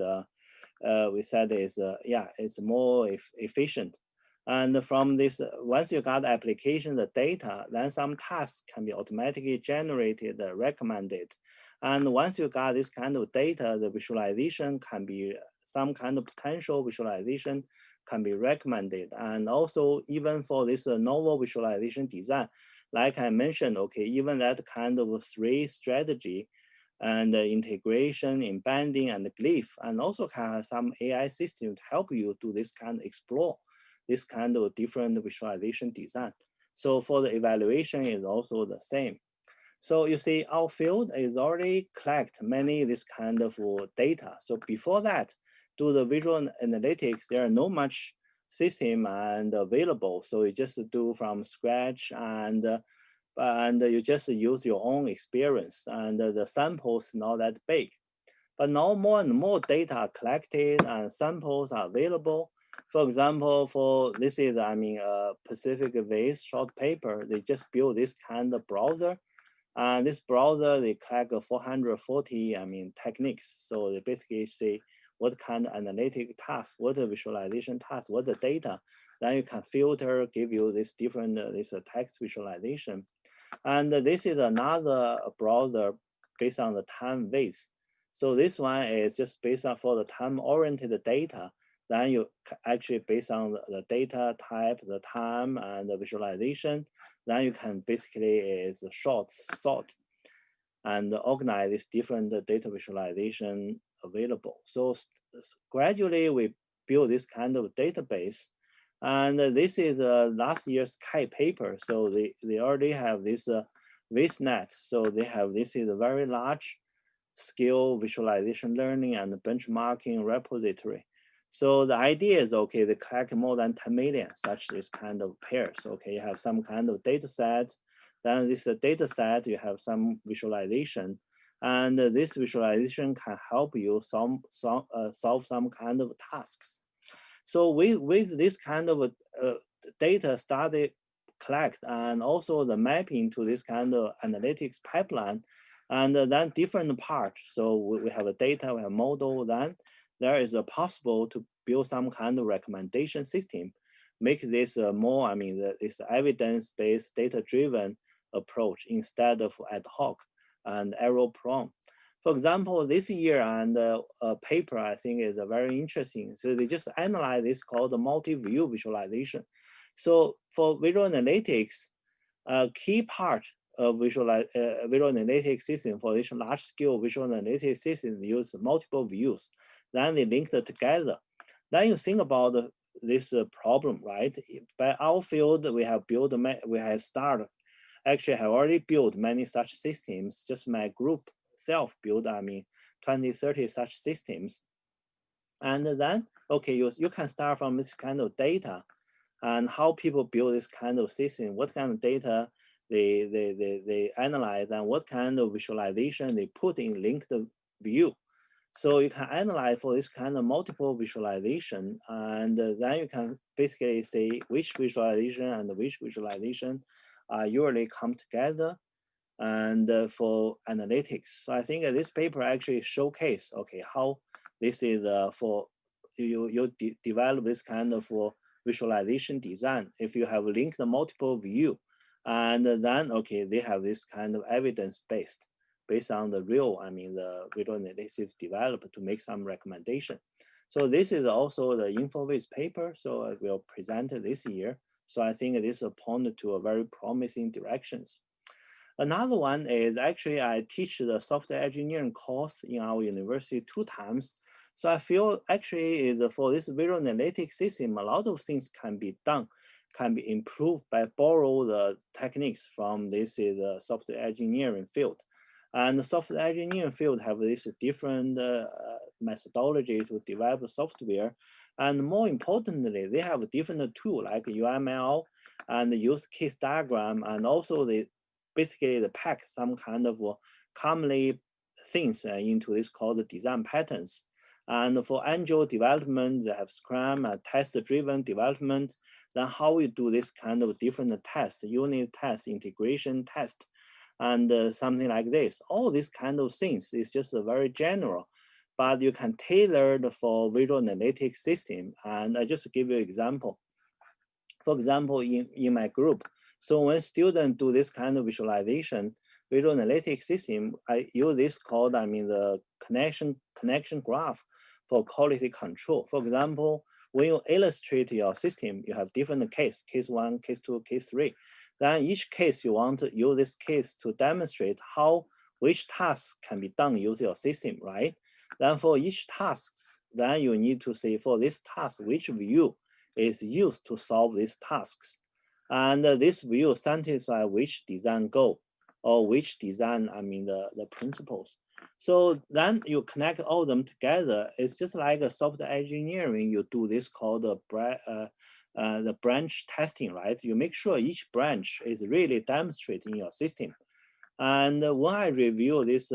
we said is yeah, it's more efficient. And from this, once you got the application, the data, then some tasks can be automatically generated, recommended. And once you got this kind of data, the visualization can be some kind of potential visualization can be recommended. And also even for this novel visualization design, like I mentioned, okay, even that kind of 3 strategy and integration, embedding, and glyph, and also can have some AI system to help you do this kind of explore this kind of different visualization design. So for the evaluation is also the same. So you see our field is already collect many this kind of data. So before that, do the visual analytics, there are no much system and available. So you just do from scratch and you just use your own experience, and the samples not that big. But now more and more data are collected and samples are available. For example, for this is, I mean, Pacific VIS short paper, they just build this kind of browser. And this browser, they collect 440, I mean, techniques. So they basically say what kind of analytic task, what the visualization task, what the data. Then you can filter, give you this different this text visualization. And this is another browser based on the time VIS. So this one is just based on for the time-oriented data. Then you actually based on the data type, the time, and the visualization. Then you can basically is sort and organize this different data visualization available. So gradually we build this kind of database. And this is last year's Kai paper. So they already have this VisNet. So they have this is a very large scale visualization learning and benchmarking repository. So the idea is, okay, they collect more than 10 million such this kind of pairs. Okay, you have some kind of data set. Then this data set, you have some visualization. And this visualization can help you solve some kind of tasks. So with this kind of data started collect and also the mapping to this kind of analytics pipeline, and then different parts. So we have a data, we have model, then there is a possible to build some kind of recommendation system, make this more, I mean, this evidence-based data-driven approach instead of ad hoc and error-prone. For example, this year and a paper I think is very interesting. So they just analyze this called multi-view visualization. So for visual analytics, a key part of visual analytics system for this large-scale visual analytics system use multiple views. Then they link it together. Then you think about this problem, right? By our field, we have built, we have started, actually have already built many such systems. Just my group self build, I mean, 20, 30 such systems. And then, okay, you can start from this kind of data and how people build this kind of system, what kind of data they analyze, and what kind of visualization they put in linked view. So you can analyze for this kind of multiple visualization, and then you can basically say which visualization and which visualization usually come together and for analytics. So I think this paper actually showcase, okay, how this is for you develop this kind of visualization design. If you have linked multiple view, and then, okay, they have this kind of evidence-based, based on the real, I mean, the visual analysis developed to make some recommendation. So this is also the InfoVis paper, so I will present it this year. So I think this pointed to a very promising directions. Another one is actually I teach the software engineering course in our university 2 times. So I feel actually for this visual analytics system, a lot of things can be done, can be improved by borrow the techniques from this software engineering field. And the software engineering field have this different methodology to develop software. And more importantly, they have a different tool like UML and use case diagram, and also they basically they pack some kind of commonly things into this called design patterns. And for Agile development, they have Scrum, test-driven development. Then how we do this kind of different tests, unit test, integration test, and something like this. All these kind of things is just very general, but you can tailor it for visual analytics system. And I just give you an example. For example, in my group, so when students do this kind of visualization, visual analytics system, I use this called, the connection graph for quality control. For example, when you illustrate your system, you have different case 1, case 2, case 3. Then each case you want to use this case to demonstrate which tasks can be done using your system, right? Then for each task, then you need to say for this task, which view is used to solve these tasks. And this view satisfies which design goal or which design, the principles. So then you connect all them together. It's just like a software engineering. You do this called the branch testing, right? You make sure each branch is really demonstrating your system. And when I review these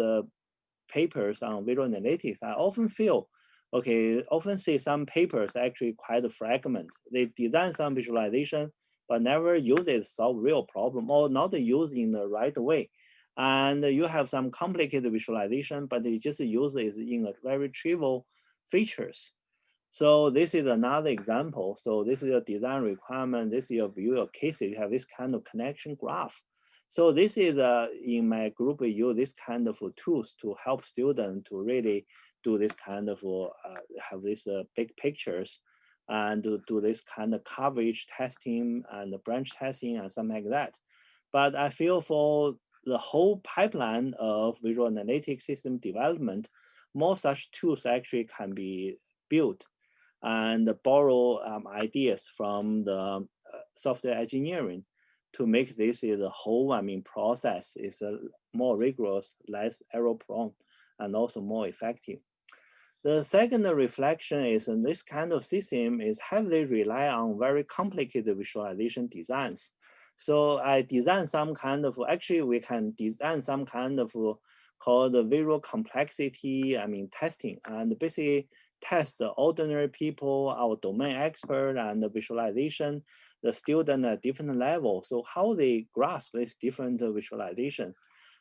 papers on visual analytics, I often feel, often see some papers actually quite fragment. They design some visualization, but never use it to solve real problem or not used in the right way. And you have some complicated visualization, but they just use it in a very trivial features. So this is another example. So this is your design requirement. This is your view of cases. You have this kind of connection graph. So this is in my group, we use this kind of tools to help students to really do this kind of, have these big pictures and to do this kind of coverage testing and branch testing and something like that. But I feel for the whole pipeline of visual analytics system development, more such tools actually can be built and borrow ideas from the software engineering to make this the whole process is more rigorous, less error prone, and also more effective. The second reflection is this kind of system is heavily rely on very complicated visualization designs. So I design some kind of, actually we can design some kind of called visual complexity, testing, and basically test the ordinary people, our domain expert, and the visualization, the student at different levels. So how they grasp this different visualization.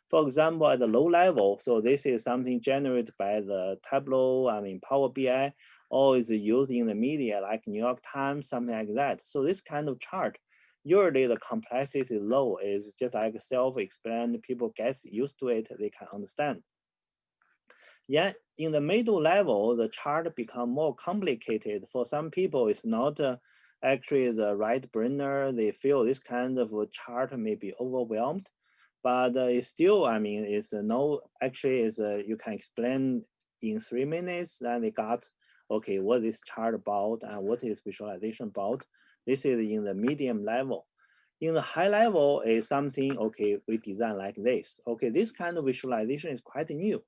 For example, at the low level, so this is something generated by the Tableau, Power BI, or is used in the media like New York Times, something like that. So this kind of chart, usually the complexity is low, is just like self-explained, people get used to it, they can understand. Yet in the middle level, the chart become more complicated. For some people, it's not actually the right brainer. They feel this kind of chart may be overwhelmed, but it's still, it's you can explain in 3 minutes. Then they got, what is chart about and what is visualization about? This is in the medium level. In the high level is something, we design like this. This kind of visualization is quite new.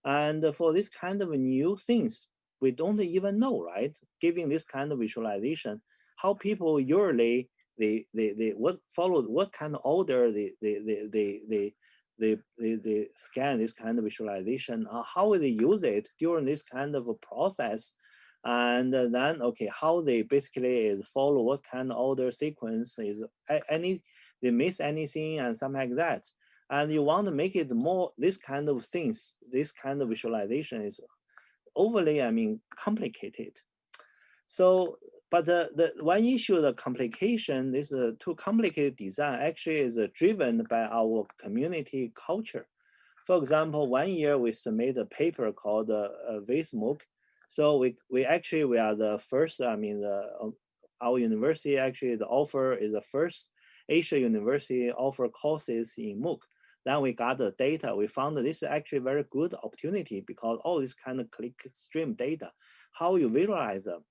And for this kind of new things, we don't even know, right? Giving this kind of visualization, how people usually they what kind of order they scan this kind of visualization, how they use it during this kind of a process, and then how they basically is follow what kind of order sequence is they miss anything and something like that. And you want to make it more, this kind of things, this kind of visualization is overly, complicated. So, but the one issue, the complication, is too complicated design actually is driven by our community culture. For example, 1 year we submit a paper called VIS MOOC. So we are the first, our university actually, the offer is the first Asia university offer courses in MOOC. Then we got the data. We found that this is actually a very good opportunity because all this kind of clickstream data, how you visualize them.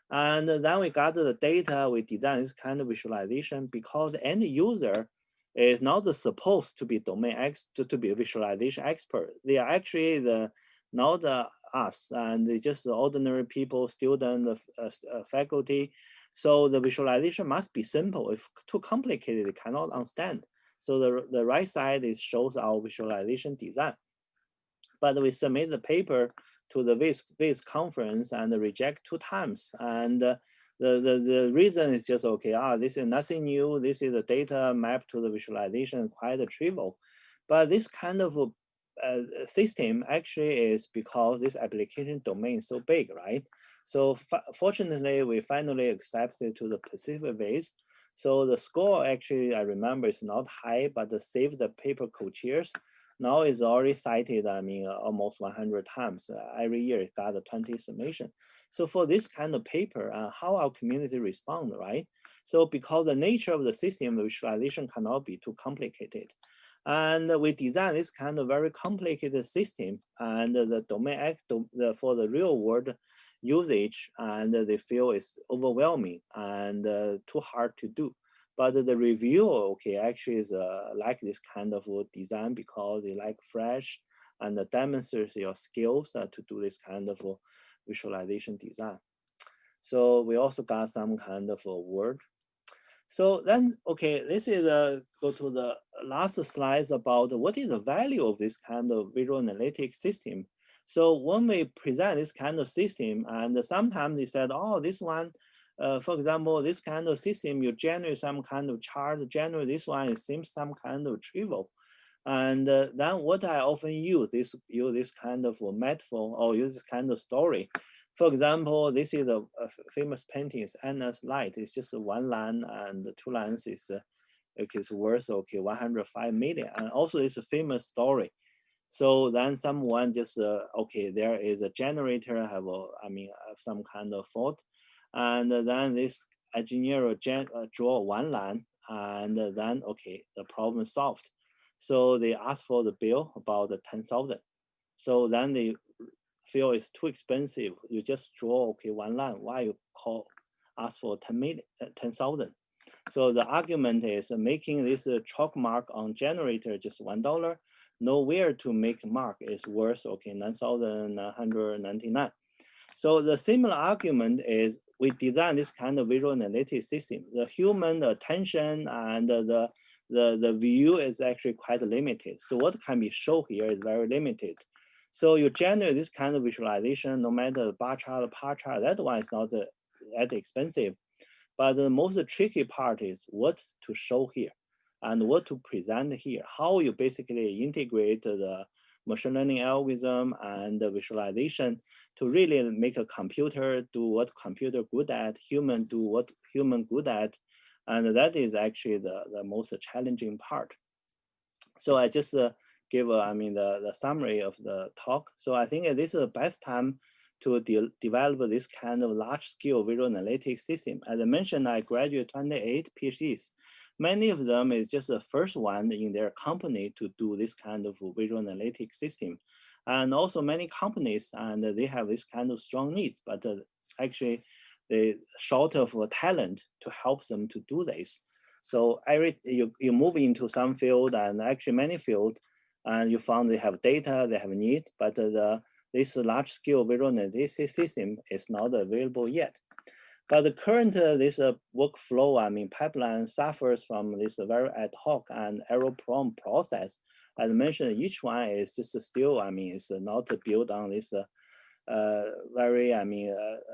And then we got the data, we design this kind of visualization because the end user is not supposed to be to be a visualization expert. They are actually not us, and they just ordinary people, student, faculty. So the visualization must be simple. If too complicated, they cannot understand. So the right side shows our visualization design. but we submit the paper to the VIS conference and reject 2 times. And the reason is just, okay, this is nothing new. This is the data mapped to the visualization, quite trivial. But this kind of system actually is because this application domain is so big, right? So fortunately, we finally accepted to the Pacific VIS. So the score actually, I remember, is not high, but the saved the paper co-chairs now is already cited, I mean, almost 100 times. Every year it got a 20 submission. So for this kind of paper, how our community respond, right? So because the nature of the system, the visualization cannot be too complicated. And we design this kind of very complicated system, and the domain for the real world usage, and they feel is overwhelming and too hard to do. But the review, okay, actually is like this kind of design because they like fresh and demonstrate your skills to do this kind of visualization design. So we also got some kind of award. So then, okay, this is go to the last slides about what is the value of this kind of visual analytic system. So when we present this kind of system, and sometimes they said, oh, this one, for example, this kind of system, you generate some kind of chart, generate this one, it seems some kind of trivial. And then what I often use this kind of metaphor or use this kind of story. For example, this is a famous painting, it's Anna's Light. It's just 1 line and 2 lines is it's worth 105 million. And also it's a famous story. So then someone just okay, there is a generator have some kind of fault, and then this engineer draw 1 line, and then okay, the problem solved. So they ask for the bill about 10,000. So then they feel it's too expensive. You just draw 1 line. Why you ask for 10,000? So the argument is making this chalk mark on generator just $1. Nowhere to make mark is worth 9,999. So the similar argument is we design this kind of visual analytics system. The human attention and the view is actually quite limited. So what can be shown here is very limited. So you generate this kind of visualization, no matter the bar chart, pie chart, that one is not that expensive. But the most tricky part is what to show here and what to present here, how you basically integrate the machine learning algorithm and the visualization to really make a computer do what computer good at, human do what human good at. And that is actually the most challenging part. So I just give the summary of the talk. So I think this is the best time to develop this kind of large-scale visual analytics system. As I mentioned, I graduated 28 PhDs. Many of them is just the first one in their company to do this kind of visual analytics system. And also many companies, and they have this kind of strong needs, but actually they short of talent to help them to do this. So you move into some field, and actually many field, and you found they have data, they have need, but this large-scale visual analysis system is not available yet. But the current this workflow, pipeline suffers from this very ad hoc and error-prone process. As I mentioned, each one is just still, it's not built on this very,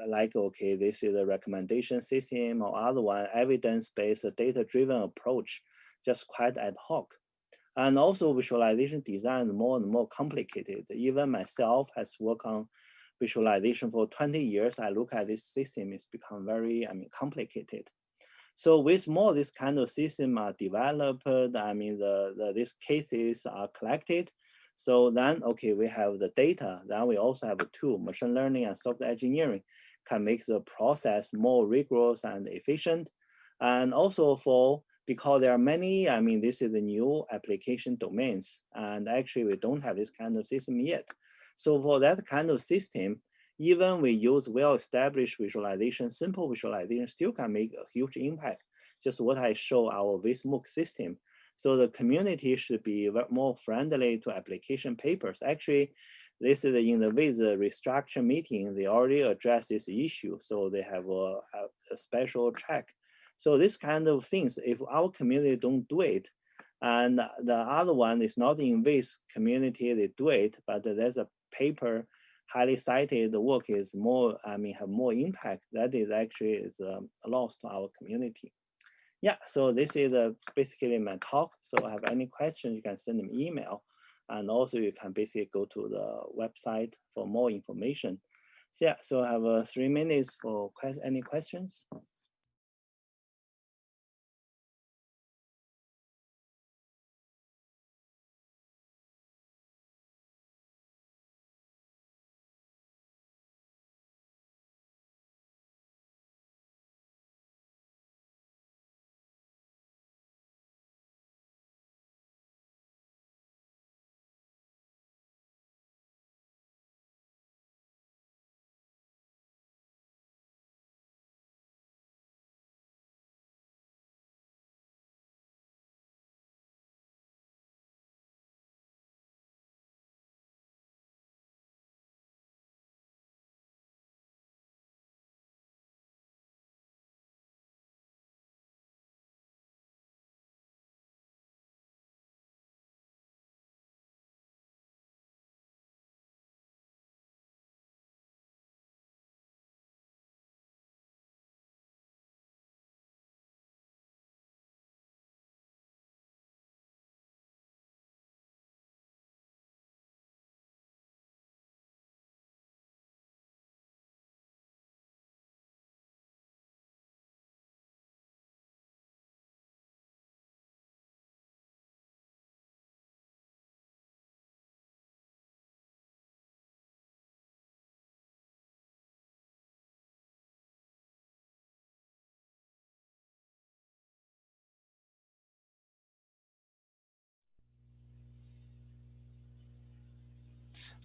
like, okay, this is a recommendation system or other one, evidence-based data-driven approach, just quite ad hoc. And also visualization design is more and more complicated. Even myself has worked on visualization for 20 years. I look at this system, it's become very, complicated. So with more this kind of system are developed, these cases are collected. So then, okay, we have the data. Then we also have a tool, machine learning and software engineering can make the process more rigorous and efficient. And also because there are many, this is the new application domains, and actually we don't have this kind of system yet. So for that kind of system, even we use well-established visualization, simple visualization still can make a huge impact. Just what I show our VIS-MOOC system. So the community should be more friendly to application papers. Actually, this is in the VIS restructure meeting, they already addressed this issue. So they have a special track. So this kind of things, if our community don't do it, And the other one is not in VIS community, they do it, but there's a paper, highly cited work is more, have more impact. That is actually is lost to our community. Yeah, so this is basically my talk. So if you have any questions, you can send them email. And also you can basically go to the website for more information. So yeah, so I have 3 minutes for any questions.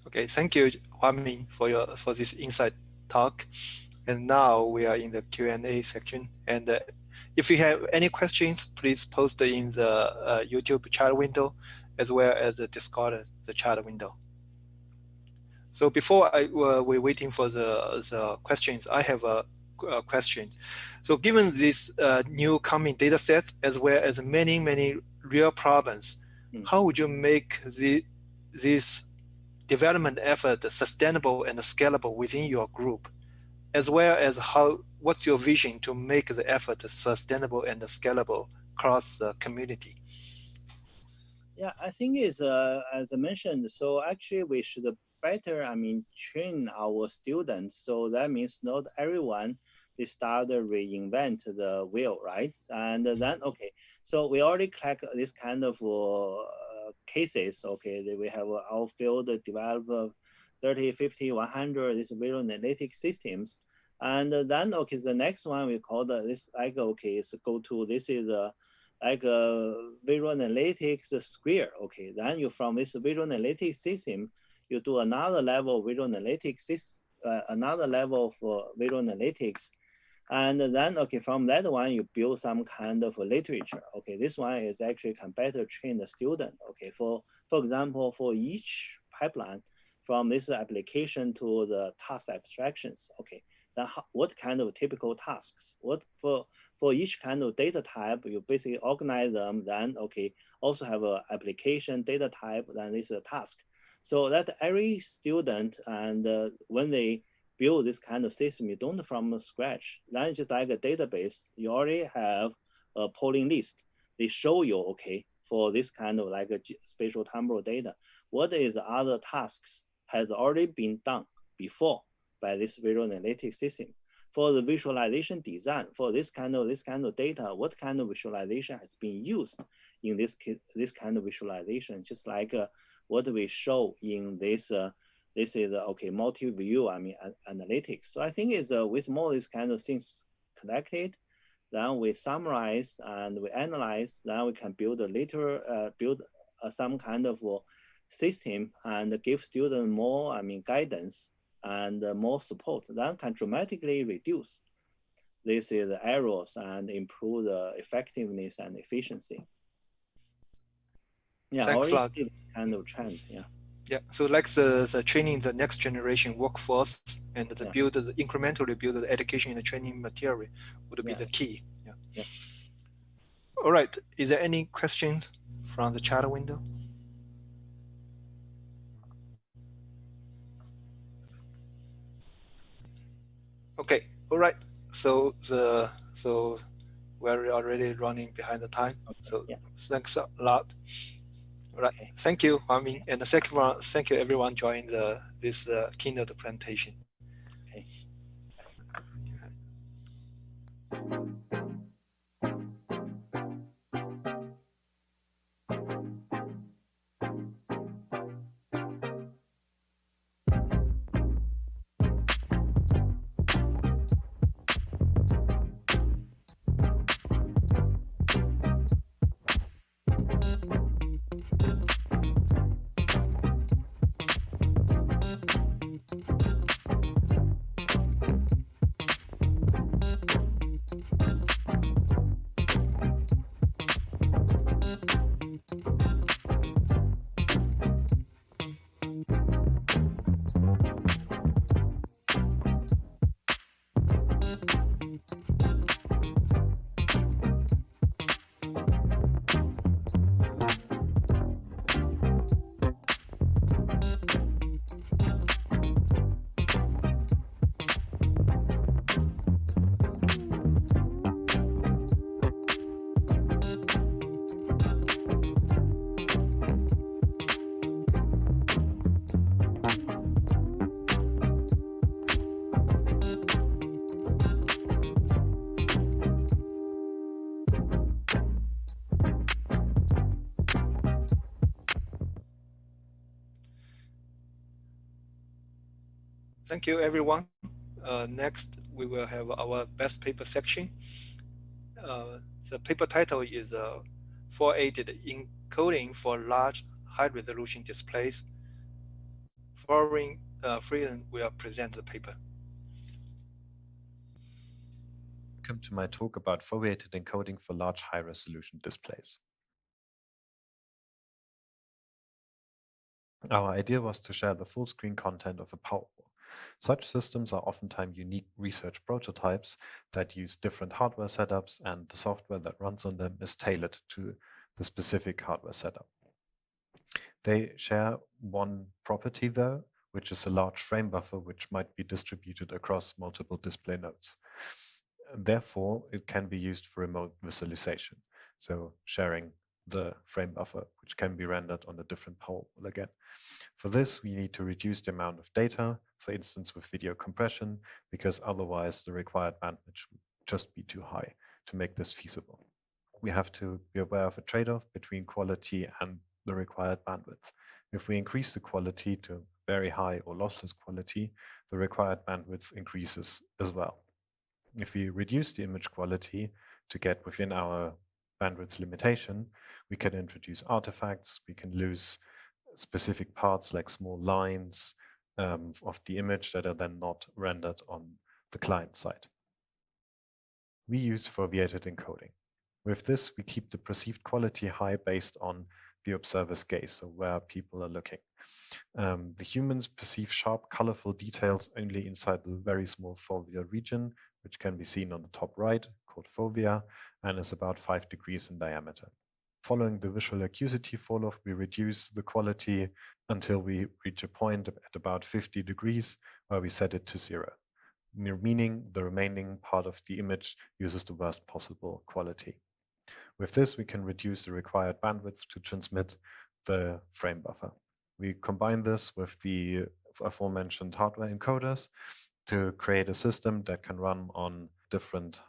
Okay, thank you, Huamin, for this insight talk. And now we are in the Q&A section. And if you have any questions, please post in the YouTube chat window, as well as the Discord the chat window. So before we're waiting for the questions, I have a question. So given these new coming data sets, as well as many real problems, how would you make this development effort sustainable and scalable within your group, as well as what's your vision to make the effort sustainable and scalable across the community? Yeah, I think it's as I mentioned. So actually, we should better, train our students. So that means not everyone they start to reinvent the wheel, right? And then okay, so we already collect this kind of cases. Okay, we have our field develop 30, 50, 100 these visual analytic systems. And then okay, the next one we call this like okay, is go to this is like a visual analytics square. Okay, then you from this visual analytics system, you do another level of visual analytics, another level for visual analytics. And then, okay, from that one, you build some kind of literature. Okay, this one is actually can better train the student. Okay, for example, for each pipeline, from this application to the task abstractions. Okay, then what kind of typical tasks? What for each kind of data type, you basically organize them. Then, okay, also have a application data type. Then this is a task. So that every student and when they build this kind of system, you don't from scratch. Then it's just like a database. You already have a polling list. They show you, okay, for this kind of like a spatial temporal data, what is the other tasks has already been done before by this visual analytics system. For the visualization design, for this kind of data, what kind of visualization has been used in this kind of visualization, just like what we show in this this is okay multi-view analytics. So I think is with more this kind of things collected, then we summarize and we analyze, then we can build a later some kind of system and give students more guidance and more support. That can dramatically reduce this is the errors and improve the effectiveness and efficiency. Yeah, thanks a lot. Kind of trend. Yeah. Yeah, so like the training the next generation workforce and the incrementally build the education and training material would be the key. Yeah. Yeah. All right. Is there any questions from the chat window? Okay, all right. So we're already running behind the time. Okay. So Yeah. thanks a lot. All right. Okay. Thank you, Huamin, and thank you everyone joining this keynote presentation. Okay. Thank you, everyone. Next, we will have our best paper section. The paper title is Foveated Encoding for Large High-Resolution Displays. Florian will present the paper. Welcome to my talk about foveated encoding for large high-resolution displays. Our idea was to share the full screen content of a power wall. Such systems are oftentimes unique research prototypes that use different hardware setups, and the software that runs on them is tailored to the specific hardware setup. They share one property though, which is a large frame buffer which might be distributed across multiple display nodes. Therefore, it can be used for remote visualization. So sharing the frame buffer, which can be rendered on a different power wall again. For this, we need to reduce the amount of data, for instance, with video compression, because otherwise the required bandwidth would just be too high to make this feasible. We have to be aware of a trade-off between quality and the required bandwidth. If we increase the quality to very high or lossless quality, the required bandwidth increases as well. If we reduce the image quality to get within our bandwidth limitation, we can introduce artifacts, we can lose specific parts like small lines of the image that are then not rendered on the client side. We use foveated encoding. With this, we keep the perceived quality high based on the observer's gaze, so where people are looking. The humans perceive sharp, colorful details only inside the very small fovea region, which can be seen on the top right, called fovea, and is about 5 degrees in diameter. Following the visual acuity fall-off, we reduce the quality until we reach a point at about 50 degrees, where we set it to 0, meaning the remaining part of the image uses the worst possible quality. With this, we can reduce the required bandwidth to transmit the frame buffer. We combine this with the aforementioned hardware encoders to create a system that can run on different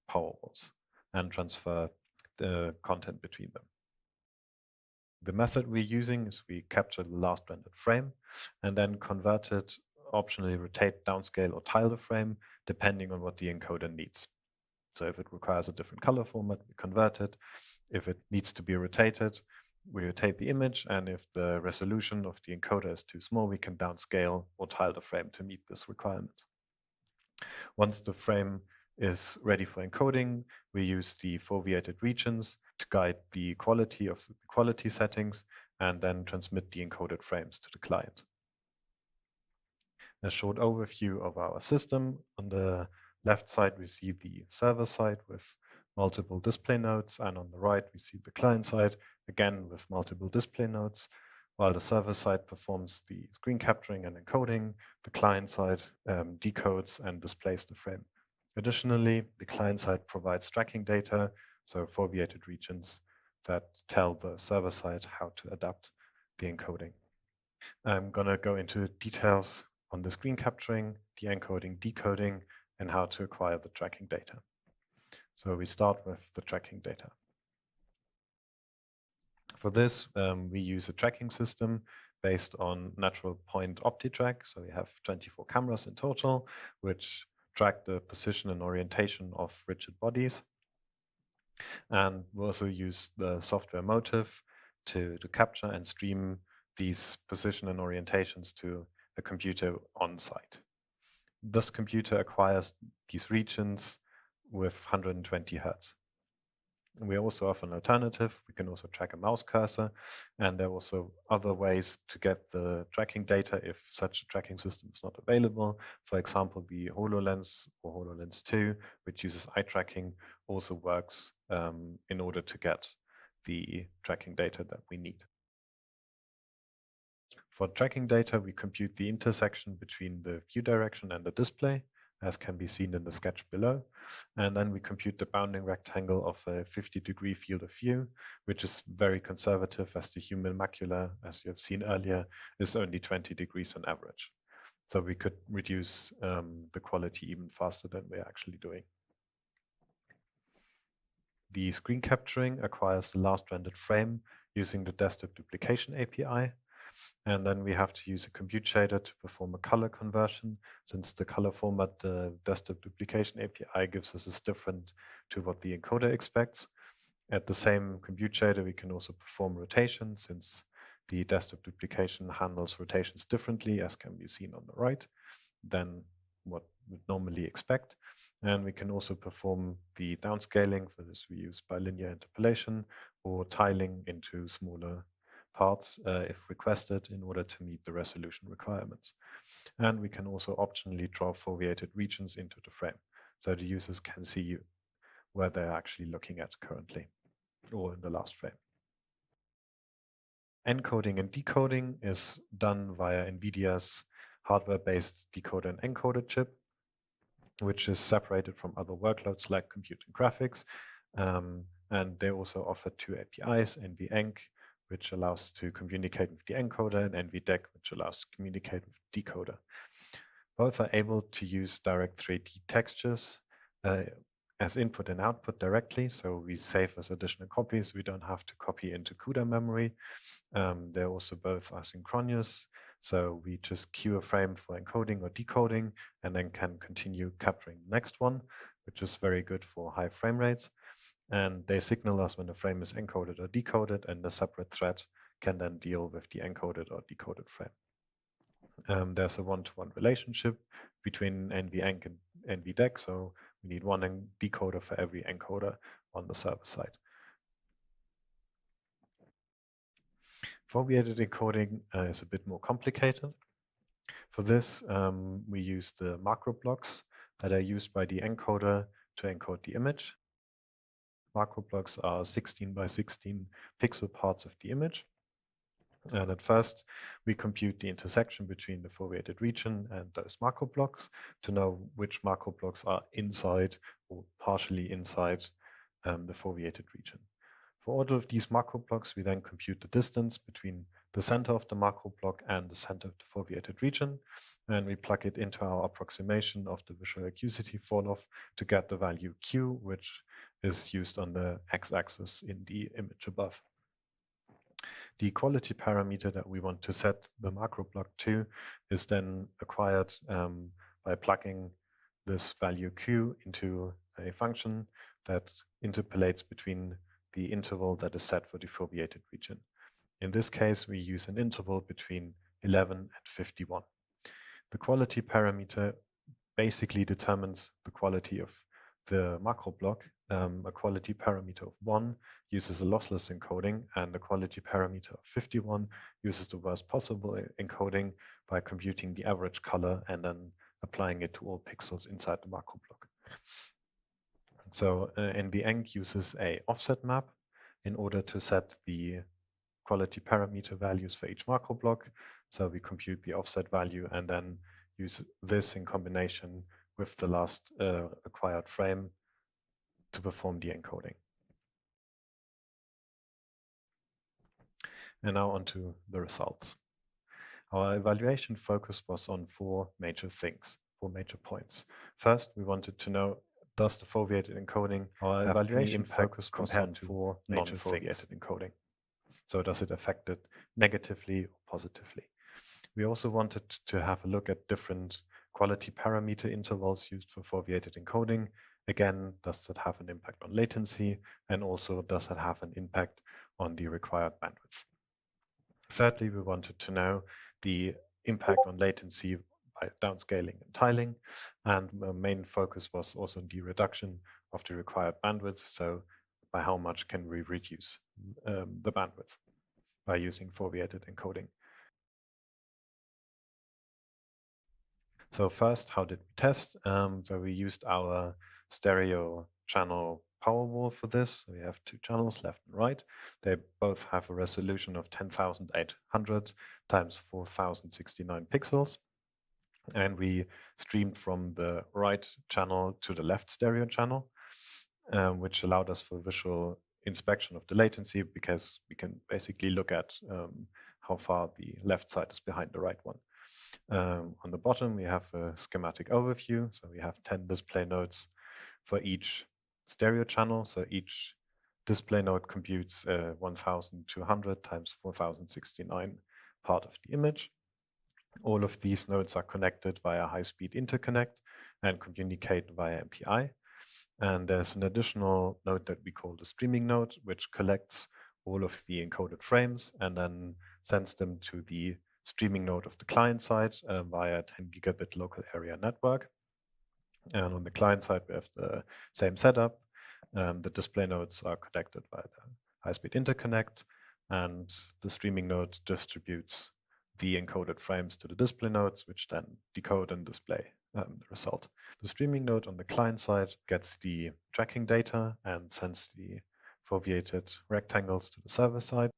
power walls and transfer the content between them. The method we're using is we capture the last rendered frame and then convert it, optionally rotate, downscale, or tile the frame, depending on what the encoder needs. So if it requires a different color format, we convert it. If it needs to be rotated, we rotate the image, and if the resolution of the encoder is too small, we can downscale or tile the frame to meet this requirement. Once the frame is ready for encoding, we use the foveated regions to guide the quality of the quality settings and then transmit the encoded frames to the client. A short overview of our system. On the left side, we see the server side with multiple display nodes, and on the right we see the client side, again with multiple display nodes. While the server side performs the screen capturing and encoding, the client side decodes and displays the frame. Additionally, the client side provides tracking data, so foveated regions that tell the server side how to adapt the encoding. I'm going to go into details on the screen capturing, the encoding, decoding, and how to acquire the tracking data. So we start with the tracking data. For this, we use a tracking system based on natural point OptiTrack. So we have 24 cameras in total, which track the position and orientation of rigid bodies. And we also use the software Motive to capture and stream these position and orientations to a computer on site. This computer acquires these regions with 120 Hertz. We also offer an alternative. We can also track a mouse cursor, and there are also other ways to get the tracking data if such a tracking system is not available. For example, the HoloLens or HoloLens 2, which uses eye tracking, also works in order to get the tracking data that we need. For tracking data, we compute the intersection between the view direction and the display, as can be seen in the sketch below. And then we compute the bounding rectangle of a 50-degree field of view, which is very conservative as the human macula, as you have seen earlier, is only 20 degrees on average. So we could reduce the quality even faster than we're actually doing. The screen capturing acquires the last rendered frame using the desktop duplication API. And then we have to use a compute shader to perform a color conversion, since the color format the desktop duplication API gives us is different to what the encoder expects. At the same compute shader, we can also perform rotation, since the desktop duplication handles rotations differently, as can be seen on the right, than what we'd normally expect. And we can also perform the downscaling. For this, we use bilinear interpolation or tiling into smaller parts if requested in order to meet the resolution requirements. And we can also optionally draw foveated regions into the frame, so the users can see where they're actually looking at currently or in the last frame. Encoding and decoding is done via NVIDIA's hardware-based decoder and encoder chip, which is separated from other workloads like compute and graphics. And they also offer two APIs, NVEnc, which allows to communicate with the encoder, and NVDEC, which allows to communicate with the decoder. Both are able to use direct 3D textures as input and output directly, so we save as additional copies. We don't have to copy into CUDA memory. They're also both asynchronous, so we just queue a frame for encoding or decoding and then can continue capturing the next one, which is very good for high frame rates. And they signal us when the frame is encoded or decoded, and the separate thread can then deal with the encoded or decoded frame. There's a one-to-one relationship between NVEnc and NVDEC, so we need one decoder for every encoder on the server side. Foveated encoding is a bit more complicated. For this, we use the macro blocks that are used by the encoder to encode the image. Macro blocks are 16 by 16 pixel parts of the image. And at first, we compute the intersection between the foveated region and those macro blocks to know which macro blocks are inside or partially inside the foveated region. For all of these macro blocks, we then compute the distance between the center of the macro block and the center of the foveated region, and we plug it into our approximation of the visual acuity falloff to get the value Q, which is used on the x-axis in the image above. The quality parameter that we want to set the macro block to is then acquired by plugging this value Q into a function that interpolates between the interval that is set for the foveated region. In this case, we use an interval between 11 and 51. The quality parameter basically determines the quality of the macro block. A quality parameter of 1 uses a lossless encoding, and a quality parameter of 51 uses the worst possible encoding by computing the average color and then applying it to all pixels inside the macro block. So NVENC uses a offset map in order to set the quality parameter values for each macro block. So we compute the offset value and then use this in combination with the last acquired frame to perform the encoding. And now on to the results. Our evaluation focus was on four major points. First, we wanted to know, does the foveated encoding our evaluation focus compared to four non-foveated encoding? So does it affect it negatively or positively? We also wanted to have a look at different quality parameter intervals used for foveated encoding. Again, does that have an impact on latency? And also, does that have an impact on the required bandwidth? Thirdly, we wanted to know the impact on latency by downscaling and tiling. And the main focus was also on the reduction of the required bandwidth. So by how much can we reduce the bandwidth by using foveated encoding? So first, how did we test? So we used our stereo channel Powerwall for this. We have two channels, left and right. They both have a resolution of 10,800 times 4,069 pixels. And we streamed from the right channel to the left stereo channel, which allowed us for visual inspection of the latency, because we can basically look at how far the left side is behind the right one. On the bottom, we have a schematic overview. So we have 10 display nodes for each stereo channel. So each display node computes 1,200 times 4,069 part of the image. All of these nodes are connected via high-speed interconnect and communicate via MPI. And there's an additional node that we call the streaming node, which collects all of the encoded frames and then sends them to the streaming node of the client side via 10 gigabit local area network. And on the client side, we have the same setup. The display nodes are connected via the high-speed interconnect, and the streaming node distributes the encoded frames to the display nodes, which then decode and display the result. The streaming node on the client side gets the tracking data and sends the foveated rectangles to the server side.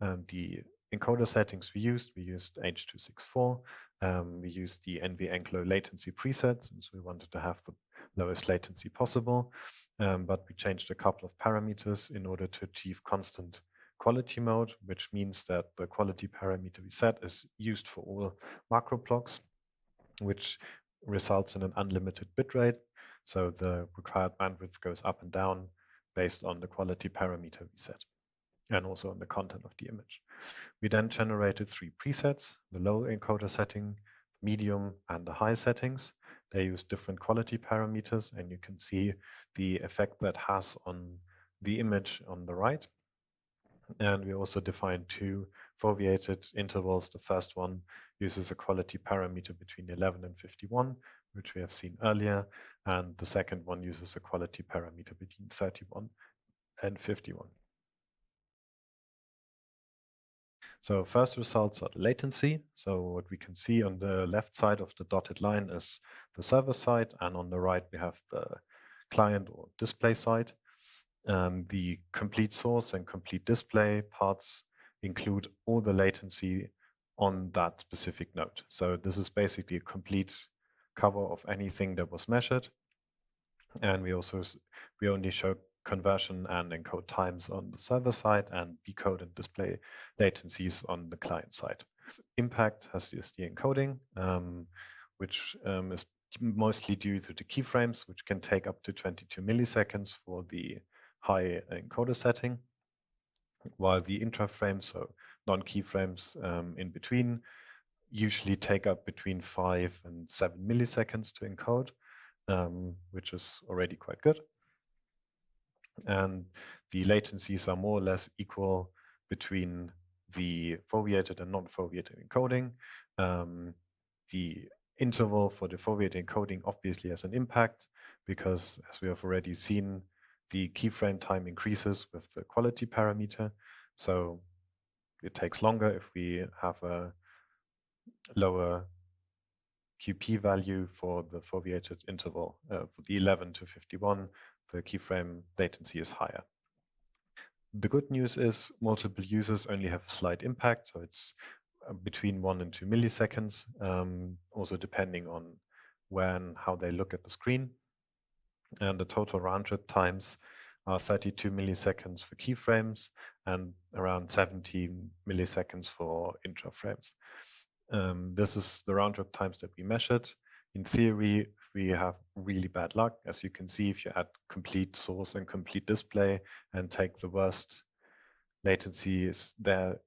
And the encoder settings we used H.264. We used the NVENC low latency preset, since we wanted to have the lowest latency possible. But we changed a couple of parameters in order to achieve constant quality mode, which means that the quality parameter we set is used for all macro blocks, which results in an unlimited bitrate. So the required bandwidth goes up and down based on the quality parameter we set, and also on the content of the image. We then generated 3 presets, the low encoder setting, medium, and the high settings. They use different quality parameters, and you can see the effect that has on the image on the right. And we also defined 2 foveated intervals. The first one uses a quality parameter between 11 and 51, which we have seen earlier, and the second one uses a quality parameter between 31 and 51. So first results are the latency. So what we can see on the left side of the dotted line is the server side, and on the right we have the client or display side. The complete source and complete display parts include all the latency on that specific node. So this is basically a complete cover of anything that was measured. And we only show conversion and encode times on the server side and decode and display latencies on the client side. Impact has the encoding, which is mostly due to the keyframes, which can take up to 22 milliseconds for the high encoder setting, while the intraframes, so non-keyframes in between, usually take up between 5 and 7 milliseconds to encode, which is already quite good. And the latencies are more or less equal between the foveated and non-foveated encoding. The interval for the foveated encoding obviously has an impact, because as we have already seen, the keyframe time increases with the quality parameter. So it takes longer if we have a lower QP value for the foveated interval for the 11 to 51, the keyframe latency is higher. The good news is multiple users only have a slight impact, so it's between 1 and 2 milliseconds, also depending on where and how they look at the screen. And the total round trip times are 32 milliseconds for keyframes and around 17 milliseconds for intraframes. This is the round trip times that we measured. In theory, if we have really bad luck, as you can see, if you add complete source and complete display and take the worst latencies there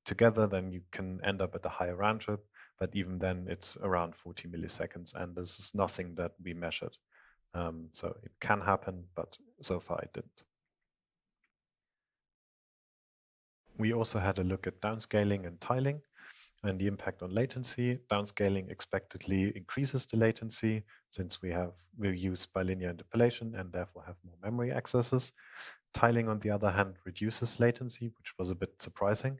together, then you can end up at a higher round trip. But even then, it's around 40 milliseconds, and this is nothing that we measured. So it can happen, but so far it didn't. We also had a look at downscaling and tiling and the impact on latency. Downscaling expectedly increases the latency since we use bilinear interpolation and therefore have more memory accesses. Tiling, on the other hand, reduces latency, which was a bit surprising.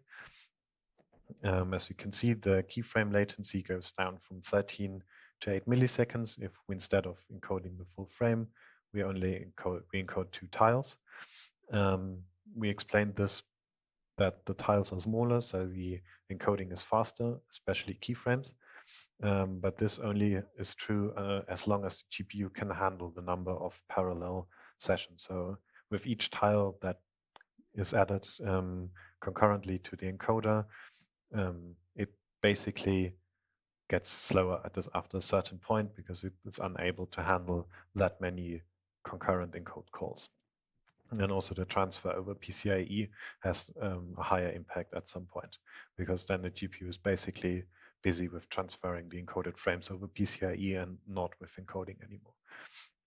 As you can see, the keyframe latency goes down from 13 to 8 milliseconds if we, instead of encoding the full frame, we only encode 2 tiles. We explained this, that the tiles are smaller, so the encoding is faster, especially keyframes. But this only is true as long as the GPU can handle the number of parallel sessions. So with each tile that is added concurrently to the encoder, it basically gets slower after a certain point because it's unable to handle that many concurrent encode calls. And then also the transfer over PCIe has a higher impact at some point, because then the GPU is basically busy with transferring the encoded frames over PCIe and not with encoding anymore.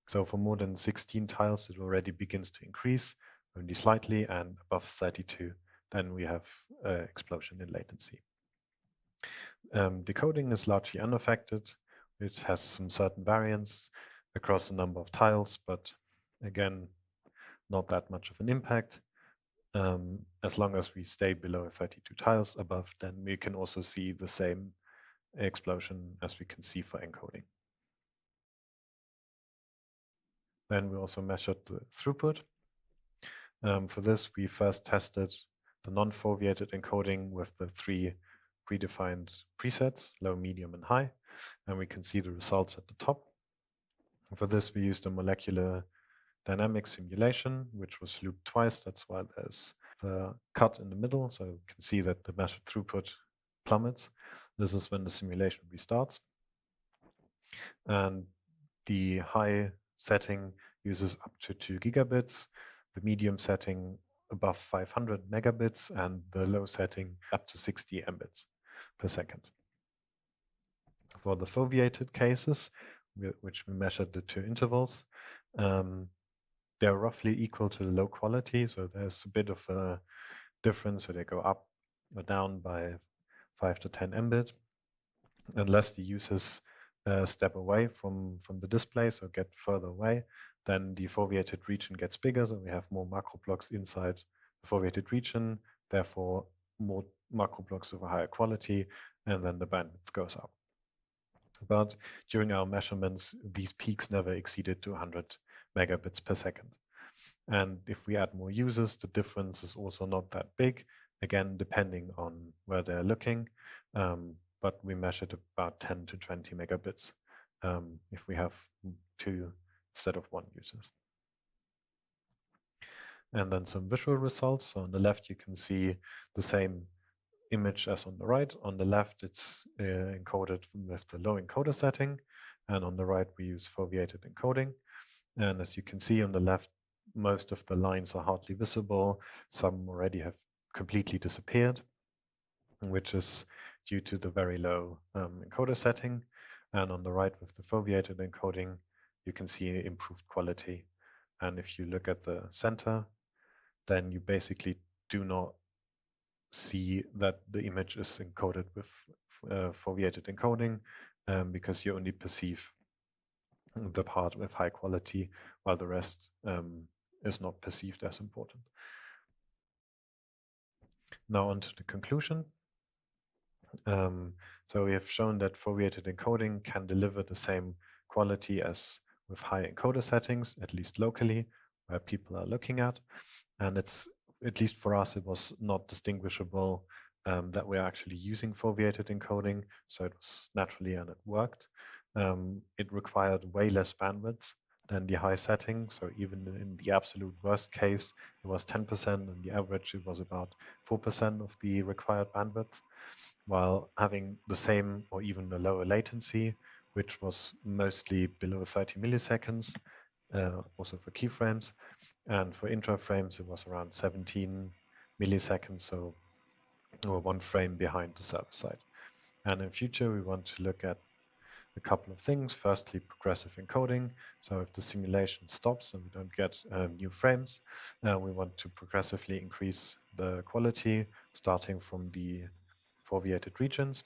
So for more than 16 tiles, it already begins to increase only slightly, and above 32, then we have an explosion in latency. Decoding is largely unaffected. It has some certain variance across a number of tiles, but again, not that much of an impact. As long as we stay below 32 tiles above, then we can also see the same explosion as we can see for encoding. Then we also measured the throughput. For this, we first tested the non-foveated encoding with the 3 predefined presets, low, medium, and high, and we can see the results at the top. And for this, we used a molecular dynamic simulation, which was looped twice. That's why there's the cut in the middle, so you can see that the measured throughput plummets. This is when the simulation restarts. And the high setting uses up to 2 gigabits, the medium setting above 500 megabits, and the low setting up to 60 mbits per second. For the foveated cases, which we measured the 2 intervals, they're roughly equal to the low quality, so there's a bit of a difference, so they go up or down by 5 to 10 mbit, unless the users step away from the display, so get further away, then the foveated region gets bigger, so we have more macro blocks inside the foveated region, therefore more macro blocks of a higher quality, and then the bandwidth goes up. But during our measurements, these peaks never exceeded 200 megabits per second. And if we add more users, the difference is also not that big, again, depending on where they're looking. But we measured about 10 to 20 megabits if we have 2 instead of 1 users. And then some visual results. So on the left, you can see the same image as on the right. On the left, it's encoded with the low encoder setting. And on the right, we use foveated encoding. And as you can see on the left, most of the lines are hardly visible. Some already have completely disappeared, which is due to the very low encoder setting. And on the right, with the foveated encoding, you can see improved quality. And if you look at the center, then you basically do not see that the image is encoded with foveated encoding because you only perceive the part with high quality, while the rest is not perceived as important. Now on to the conclusion. So we have shown that foveated encoding can deliver the same quality as with high encoder settings, at least locally, where people are looking at. And it's, at least for us, it was not distinguishable that we're actually using foveated encoding. So it was naturally, and it worked. It required way less bandwidth than the high setting. So even in the absolute worst case, it was 10%, and the average, it was about 4% of the required bandwidth, while having the same or even a lower latency, which was mostly below 30 milliseconds, also for keyframes. And for intra-frames, it was around 17 milliseconds, so we're one frame behind the server side. And in future, we want to look at a couple of things. Firstly, progressive encoding. So if the simulation stops and we don't get new frames, we want to progressively increase the quality, starting from the foveated regions.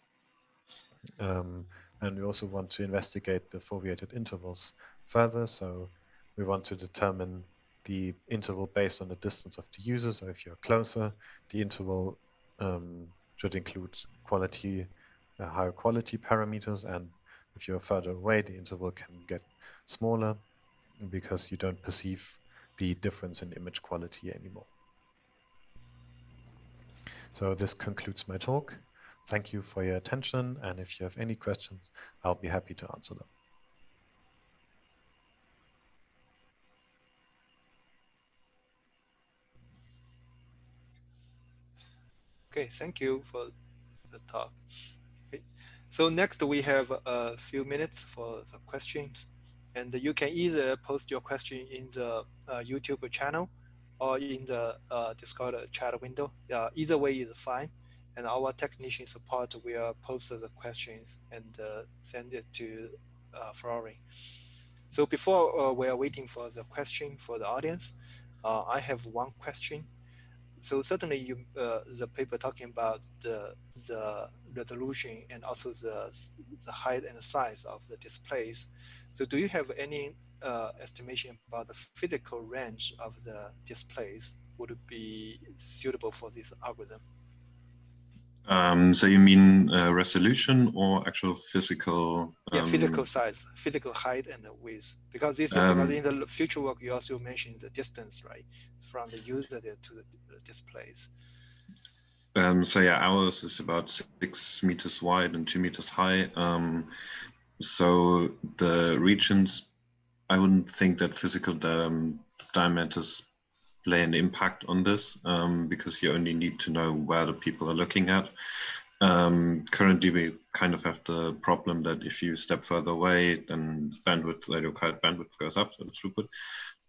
And we also want to investigate the foveated intervals further. So we want to determine the interval based on the distance of the user. So if you're closer, the interval should include quality, higher quality parameters. And if you're further away, the interval can get smaller because you don't perceive the difference in image quality anymore. So this concludes my talk. Thank you for your attention, and if you have any questions, I'll be happy to answer them. Okay, thank you for the talk. Okay. So next we have a few minutes for the questions, and you can either post your question in the YouTube channel or in the Discord chat window. Either way is fine. And our technician support will post the questions and send it to Florian. So before we are waiting for the question for the audience, I have one question. So certainly you, the paper talking about the resolution and also the height and size of the displays. So do you have any estimation about the physical range of the displays would be suitable for this algorithm? So you mean resolution or actual physical? Yeah, physical size, physical height and width. Because this, because in the future work you also mentioned the distance, right, from the user to the displays. So yeah, ours is about 6 meters wide and 2 meters high. So the regions, I wouldn't think that physical diameters play an impact on this because you only need to know where the people are looking at. Currently, we kind of have the problem that if you step further away, then bandwidth, the required bandwidth goes up, so the throughput.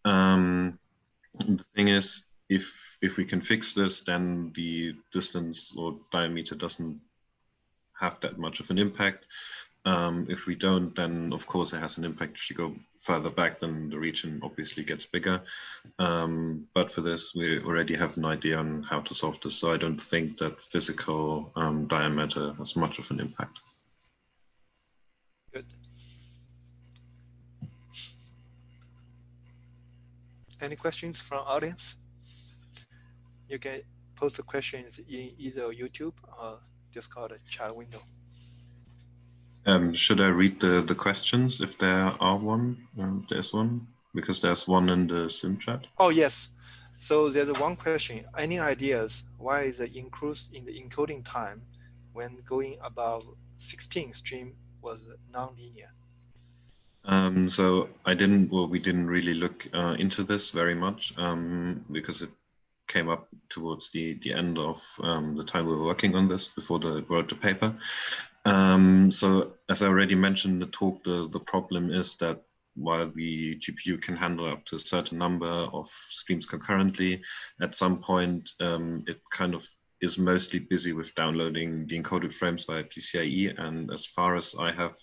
The thing is, if we can fix this, then the distance or diameter doesn't have that much of an impact. If we don't, then of course it has an impact. If you go further back, then the region obviously gets bigger. But for this, we already have an idea on how to solve this. So I don't think that physical diameter has much of an impact. Good. Any questions from audience? You can post the questions in either YouTube or Discord chat window. Should I read the questions if there are one? There's one, because there's one in the sim chat. Oh, yes. So there's one question. Any ideas why is the increase in the encoding time when going above 16 stream was non-linear? So we didn't really look into this very much because it came up towards the end of the time we were working on this before we wrote the paper. So as I already mentioned in the talk, the problem is that while the GPU can handle up to a certain number of streams concurrently, at some point it kind of is mostly busy with downloading the encoded frames via PCIe, and as far as I have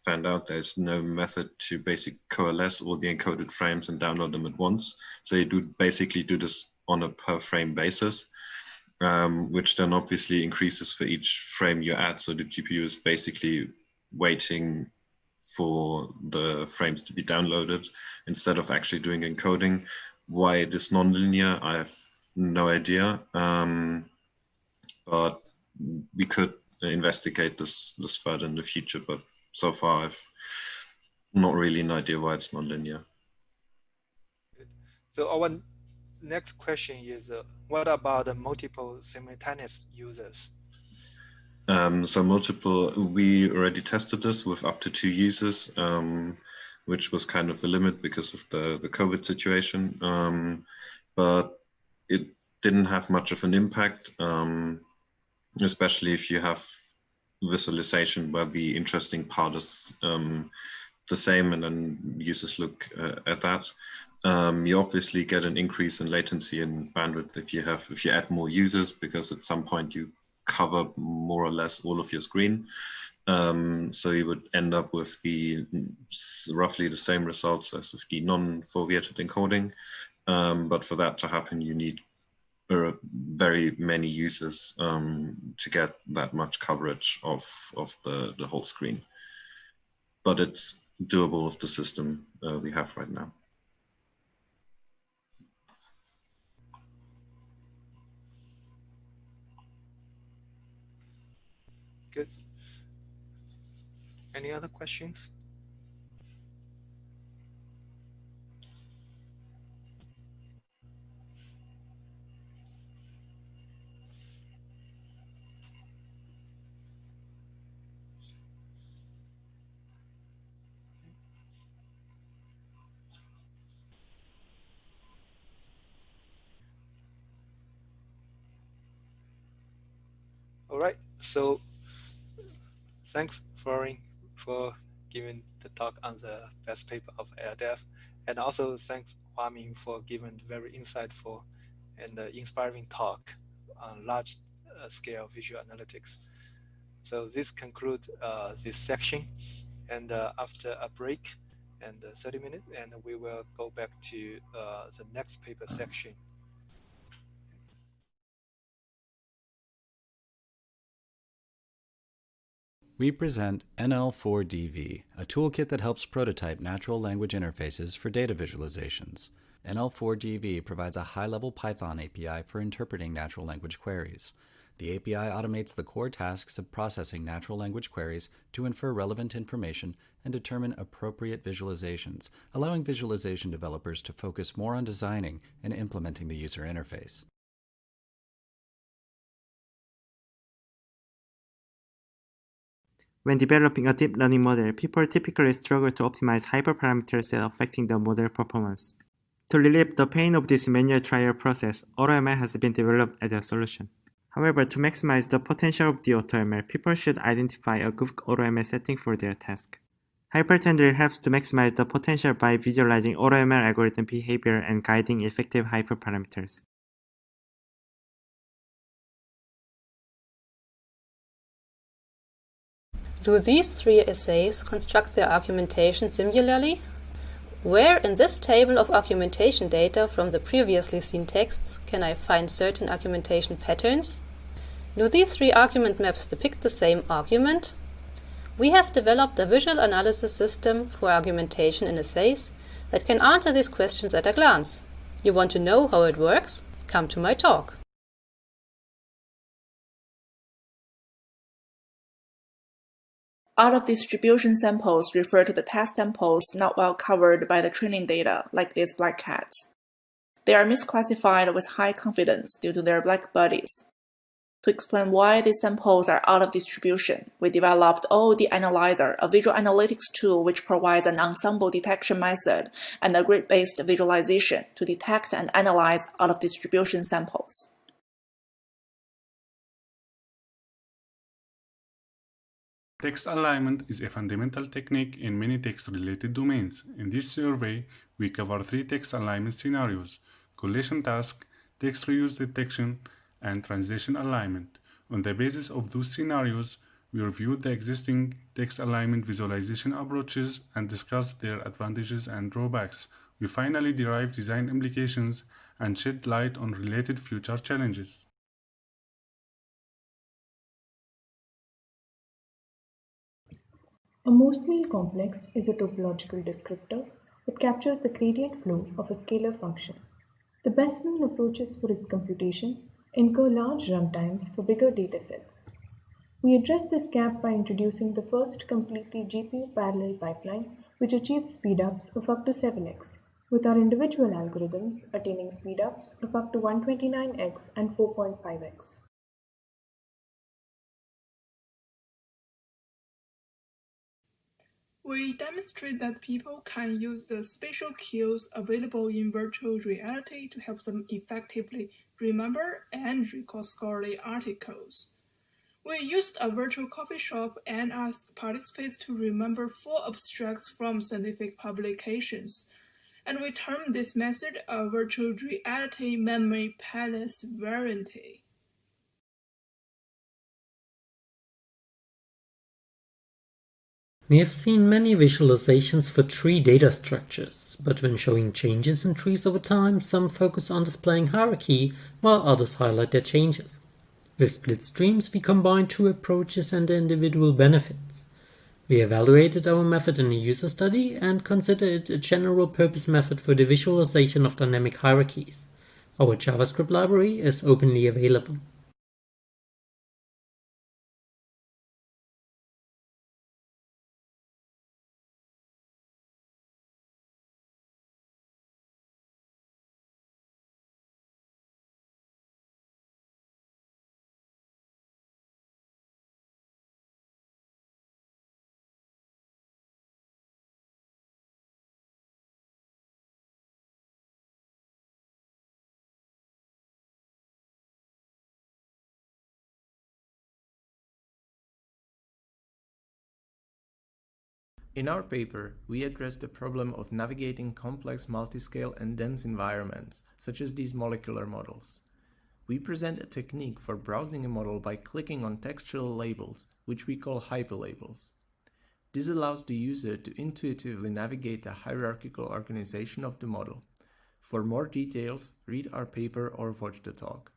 found out, there's no method to basically coalesce all the encoded frames and download them at once. So you basically do this on a per frame basis. Which then obviously increases for each frame you add. So the GPU is basically waiting for the frames to be downloaded instead of actually doing encoding. Why it is non-linear, I have no idea. But we could investigate this further in the future. But so far, I've not really an idea why it's non-linear. So our next question is, what about the multiple simultaneous users? So multiple, we already tested this with up to 2 users, which was kind of a limit because of the COVID situation. But it didn't have much of an impact, especially if you have visualization where the interesting part is the same and then users look at that. You obviously get an increase in latency and bandwidth if you add more users, because at some point you cover more or less all of your screen. So you would end up with roughly the same results as with the non-foveated encoding. But for that to happen, you need very many users to get that much coverage of the whole screen. But it's doable with the system we have right now. Good. Any other questions? All right, so thanks, Florian, for giving the talk on the best paper of LDAV, and also thanks, Huamin, for giving very insightful and inspiring talk on large-scale visual analytics. So this concludes this section, and after a break and 30 minutes, and we will go back to the next paper section. We present NL4DV, a toolkit that helps prototype natural language interfaces for data visualizations. NL4DV provides a high-level Python API for interpreting natural language queries. The API automates the core tasks of processing natural language queries to infer relevant information and determine appropriate visualizations, allowing visualization developers to focus more on designing and implementing the user interface. When developing a deep learning model, people typically struggle to optimize hyperparameters that affecting the model performance. To relieve the pain of this manual trial process, AutoML has been developed as a solution. However, to maximize the potential of the AutoML, people should identify a good AutoML setting for their task. Hypertendril helps to maximize the potential by visualizing AutoML algorithm behavior and guiding effective hyperparameters. Do these 3 essays construct their argumentation similarly? Where in this table of argumentation data from the previously seen texts can I find certain argumentation patterns? Do these 3 argument maps depict the same argument? We have developed a visual analysis system for argumentation in essays that can answer these questions at a glance. You want to know how it works? Come to my talk. Out-of-distribution samples refer to the test samples not well covered by the training data, like these black cats. They are misclassified with high confidence due to their black bodies. To explain why these samples are out of distribution, we developed OOD Analyzer, a visual analytics tool which provides an ensemble detection method and a grid-based visualization to detect and analyze out-of-distribution samples. Text alignment is a fundamental technique in many text-related domains. In this survey, we cover 3 text alignment scenarios: collation task, text reuse detection, and translation alignment. On the basis of those scenarios, we reviewed the existing text alignment visualization approaches and discussed their advantages and drawbacks. We finally derived design implications and shed light on related future challenges. A Morse-mean complex is a topological descriptor that captures the gradient flow of a scalar function. The best-known approaches for its computation incur large runtimes for bigger datasets. We address this gap by introducing the first completely GPU parallel pipeline, which achieves speedups of up to 7x, with our individual algorithms attaining speedups of up to 129x and 4.5x. We demonstrate that people can use the spatial cues available in virtual reality to help them effectively remember and recall scholarly articles. We used a virtual coffee shop and asked participants to remember 4 abstracts from scientific publications, and we termed this method a virtual reality memory palace variant. We have seen many visualizations for tree data structures, but when showing changes in trees over time, some focus on displaying hierarchy, while others highlight their changes. With split streams, we combined 2 approaches and their individual benefits. We evaluated our method in a user study and consider it a general-purpose method for the visualization of dynamic hierarchies. Our JavaScript library is openly available. In our paper, we address the problem of navigating complex multiscale and dense environments, such as these molecular models. We present a technique for browsing a model by clicking on textual labels, which we call hyperlabels. This allows the user to intuitively navigate the hierarchical organization of the model. For more details, read our paper or watch the talk.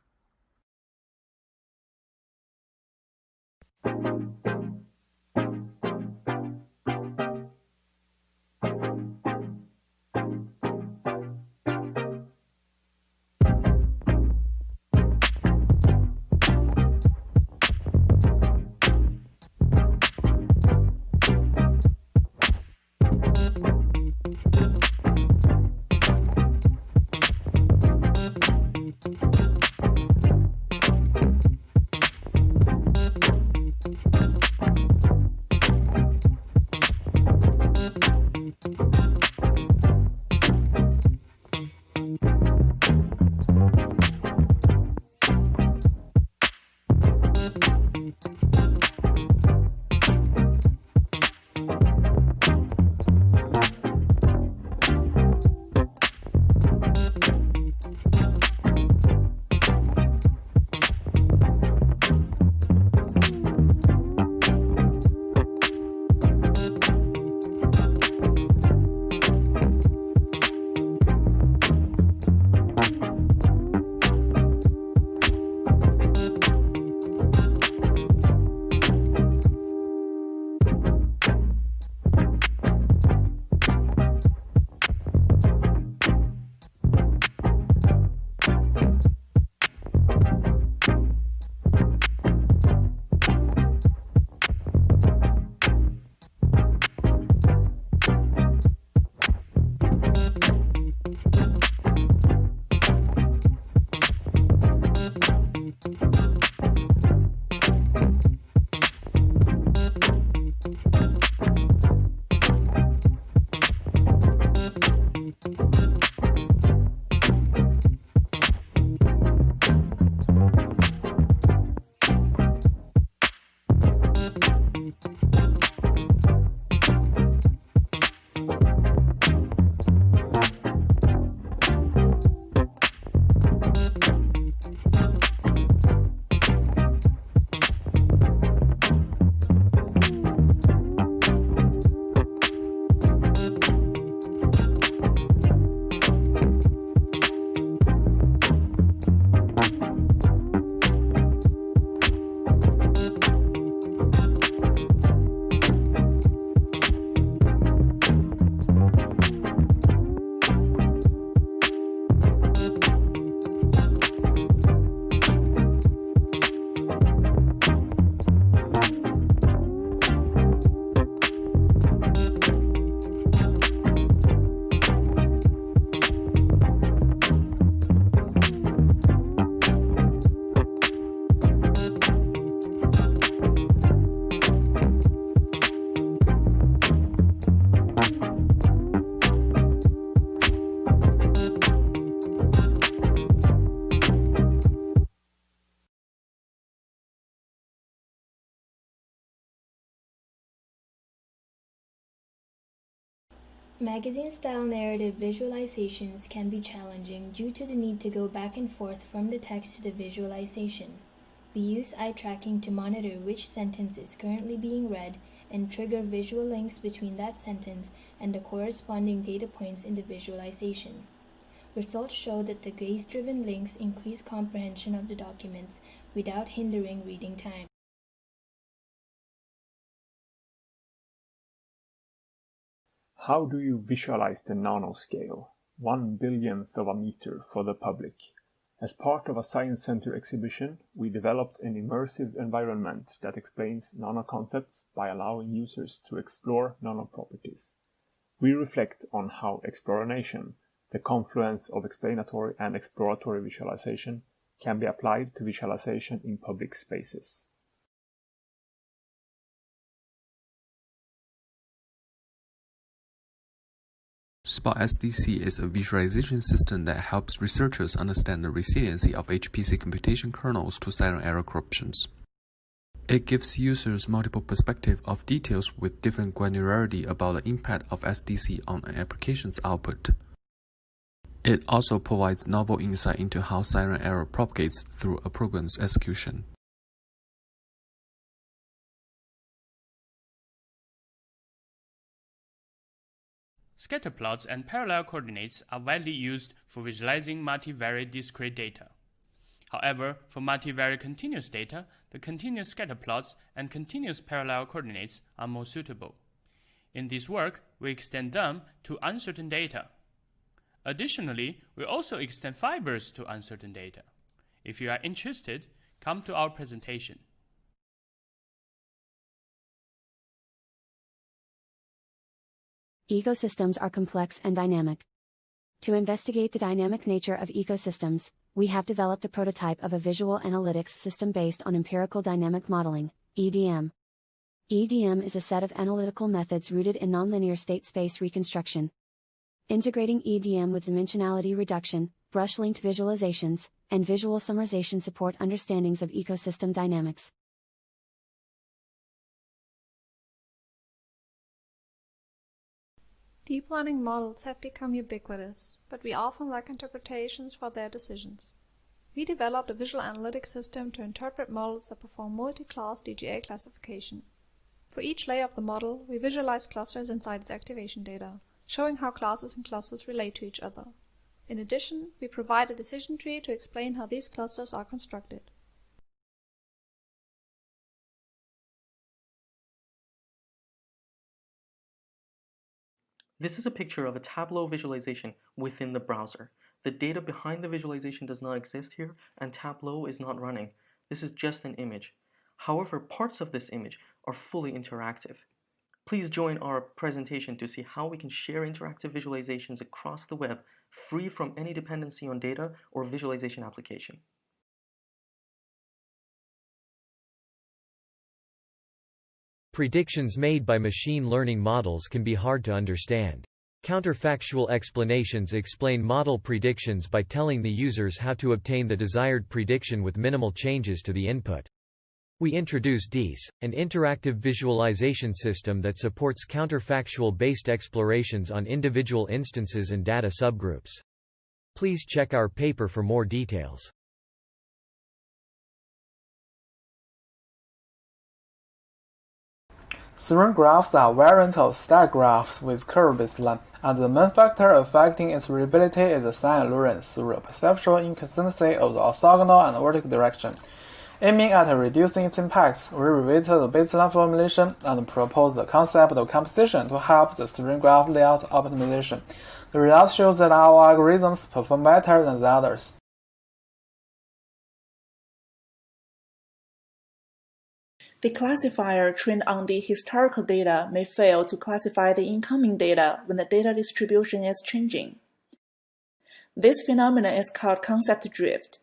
Magazine-style narrative visualizations can be challenging due to the need to go back and forth from the text to the visualization. We use eye tracking to monitor which sentence is currently being read and trigger visual links between that sentence and the corresponding data points in the visualization. Results show that the gaze-driven links increase comprehension of the documents without hindering reading time. How do you visualize the nanoscale, 1 billionth of a meter, for the public? As part of a Science Center exhibition, we developed an immersive environment that explains nanoconcepts by allowing users to explore nanoproperties. We reflect on how exploration, the confluence of explanatory and exploratory visualization, can be applied to visualization in public spaces. Spot SDC is a visualization system that helps researchers understand the resiliency of HPC computation kernels to silent error corruptions. It gives users multiple perspectives of details with different granularity about the impact of SDC on an application's output. It also provides novel insight into how silent error propagates through a program's execution. Scatter plots and parallel coordinates are widely used for visualizing multivariate discrete data. However, for multivariate continuous data, the continuous scatter plots and continuous parallel coordinates are more suitable. In this work, we extend them to uncertain data. Additionally, we also extend fibers to uncertain data. If you are interested, come to our presentation. Ecosystems are complex and dynamic. To investigate the dynamic nature of ecosystems, we have developed a prototype of a visual analytics system based on empirical dynamic modeling, EDM. EDM is a set of analytical methods rooted in nonlinear state space reconstruction. Integrating EDM with dimensionality reduction, brush-linked visualizations, and visual summarization support understandings of ecosystem dynamics. Deep learning models have become ubiquitous, but we often lack interpretations for their decisions. We developed a visual analytics system to interpret models that perform multi-class DGA classification. For each layer of the model, we visualize clusters inside its activation data, showing how classes and clusters relate to each other. In addition, we provide a decision tree to explain how these clusters are constructed. This is a picture of a Tableau visualization within the browser. The data behind the visualization does not exist here, and Tableau is not running. This is just an image. However, parts of this image are fully interactive. Please join our presentation to see how we can share interactive visualizations across the web, free from any dependency on data or visualization application. Predictions made by machine learning models can be hard to understand. Counterfactual explanations explain model predictions by telling the users how to obtain the desired prediction with minimal changes to the input. We introduced DIS, an interactive visualization system that supports counterfactual-based explorations on individual instances and data subgroups. Please check our paper for more details. Serine graphs are variants of stack graphs with curve-based line, and the main factor affecting its readability is the sign occurrence through a perceptual inconsistency of the orthogonal and vertical direction. Aiming at reducing its impacts, we revisited the baseline formulation and proposed the concept of composition to help the serine graph layout optimization. The result shows that our algorithms perform better than the others. The classifier trained on the historical data may fail to classify the incoming data when the data distribution is changing. This phenomenon is called concept drift.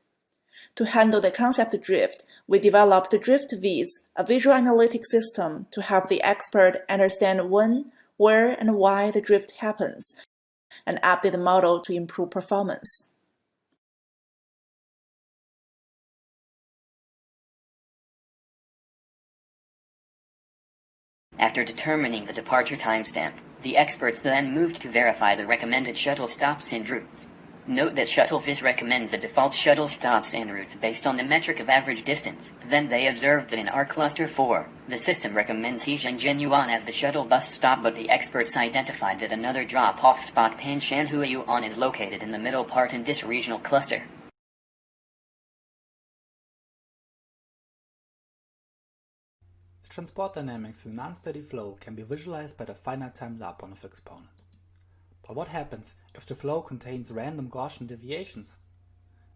To handle the concept drift, we developed the Drift VIS, a visual analytics system to help the expert understand when, where, and why the drift happens, and update the model to improve performance. After determining the departure timestamp, the experts then moved to verify the recommended shuttle stops and routes. Note that ShuttleVis recommends the default shuttle stops and routes based on the metric of average distance. Then they observed that in our cluster 4, the system recommends Hejian-Jianyuan as the shuttle bus stop, but the experts identified that another drop-off spot Panshan-Huayuan is located in the middle part in this regional cluster. The transport dynamics in an unsteady flow can be visualized by the finite time Lyapunov exponent. But what happens if the flow contains random Gaussian deviations?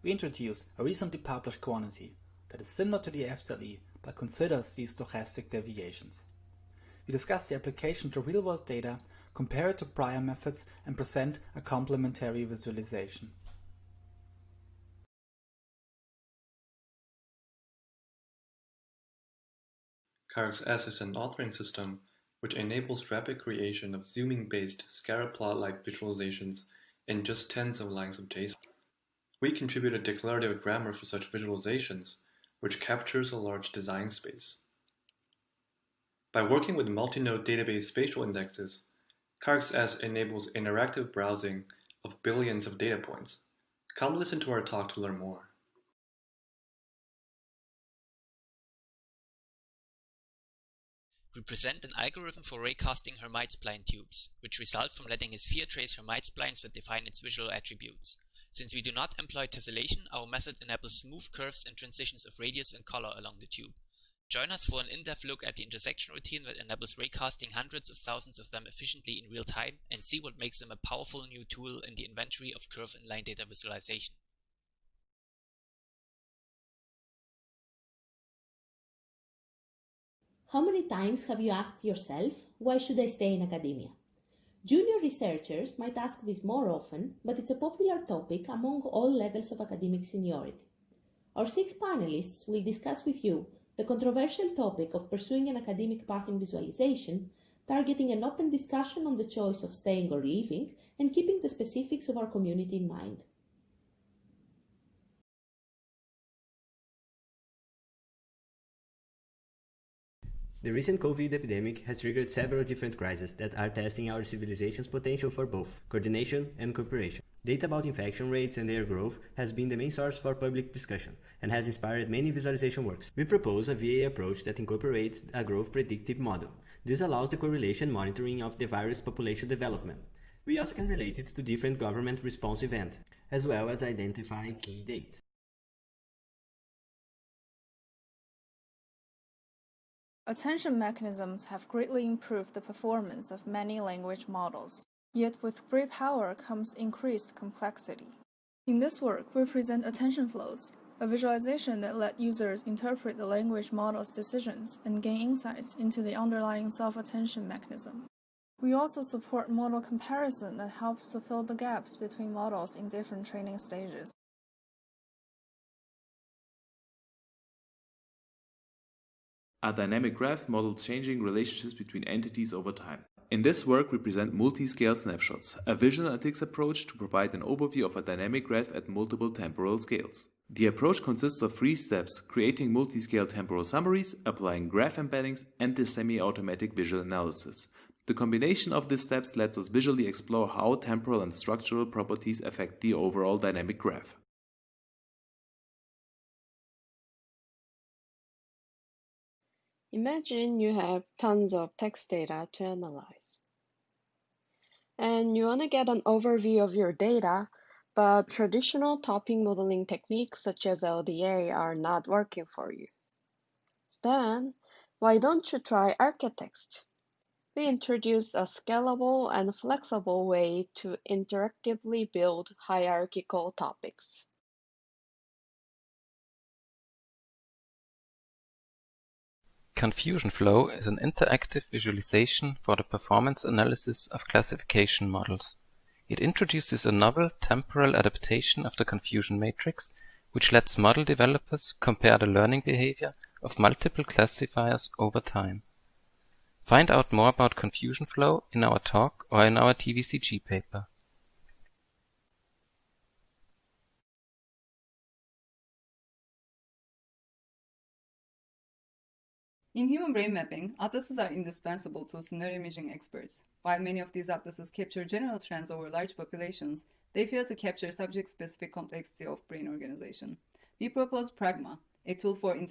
We introduce a recently published quantity that is similar to the FTLE but considers these stochastic deviations. We discuss the application to real-world data, compare it to prior methods, and present a complementary visualization. CarxS is an authoring system which enables rapid creation of zooming-based scatter plot-like visualizations in just tens of lines of JSON. We contribute a declarative grammar for such visualizations, which captures a large design space. By working with multi-node database spatial indexes, CarxS enables interactive browsing of billions of data points. Come listen to our talk to learn more. We present an algorithm for raycasting Hermite-spline tubes, which result from letting a sphere trace Hermite splines that define its visual attributes. Since we do not employ tessellation, our method enables smooth curves and transitions of radius and color along the tube. Join us for an in-depth look at the intersection routine that enables raycasting hundreds of thousands of them efficiently in real time, and see what makes them a powerful new tool in the inventory of curve and line data visualization. How many times have you asked yourself, why should I stay in academia? Junior researchers might ask this more often, but it's a popular topic among all levels of academic seniority. Our 6 panelists will discuss with you the controversial topic of pursuing an academic path in visualization, targeting an open discussion on the choice of staying or leaving, and keeping the specifics of our community in mind. The recent COVID epidemic has triggered several different crises that are testing our civilization's potential for both coordination and cooperation. Data about infection rates and their growth has been the main source for public discussion and has inspired many visualization works. We propose a VA approach that incorporates a growth predictive model. This allows the correlation monitoring of the virus population development. We also can relate it to different government response events, as well as identify key dates. Attention mechanisms have greatly improved the performance of many language models, yet with great power comes increased complexity. In this work, we present attention flows, a visualization that lets users interpret the language model's decisions and gain insights into the underlying self-attention mechanism. We also support model comparison that helps to fill the gaps between models in different training stages. A dynamic graph models changing relationships between entities over time. In this work, we present multi-scale snapshots, a visual analytics approach to provide an overview of a dynamic graph at multiple temporal scales. The approach consists of 3 steps: creating multi-scale temporal summaries, applying graph embeddings, and the semi-automatic visual analysis. The combination of these steps lets us visually explore how temporal and structural properties affect the overall dynamic graph. Imagine you have tons of text data to analyze. And you want to get an overview of your data, but traditional topping modeling techniques such as LDA are not working for you. Then, why don't you try Architext? We introduce a scalable and flexible way to interactively build hierarchical topics. Confusion flow is an interactive visualization for the performance analysis of classification models. It introduces a novel temporal adaptation of the confusion matrix, which lets model developers compare the learning behavior of multiple classifiers over time. Find out more about confusion flow in our talk or in our TVCG paper. In human brain mapping, atlases are indispensable tools to neuroimaging experts. While many of these atlases capture general trends over large populations, they fail to capture subject-specific complexity of brain organization. We propose Pragma, a tool for interactive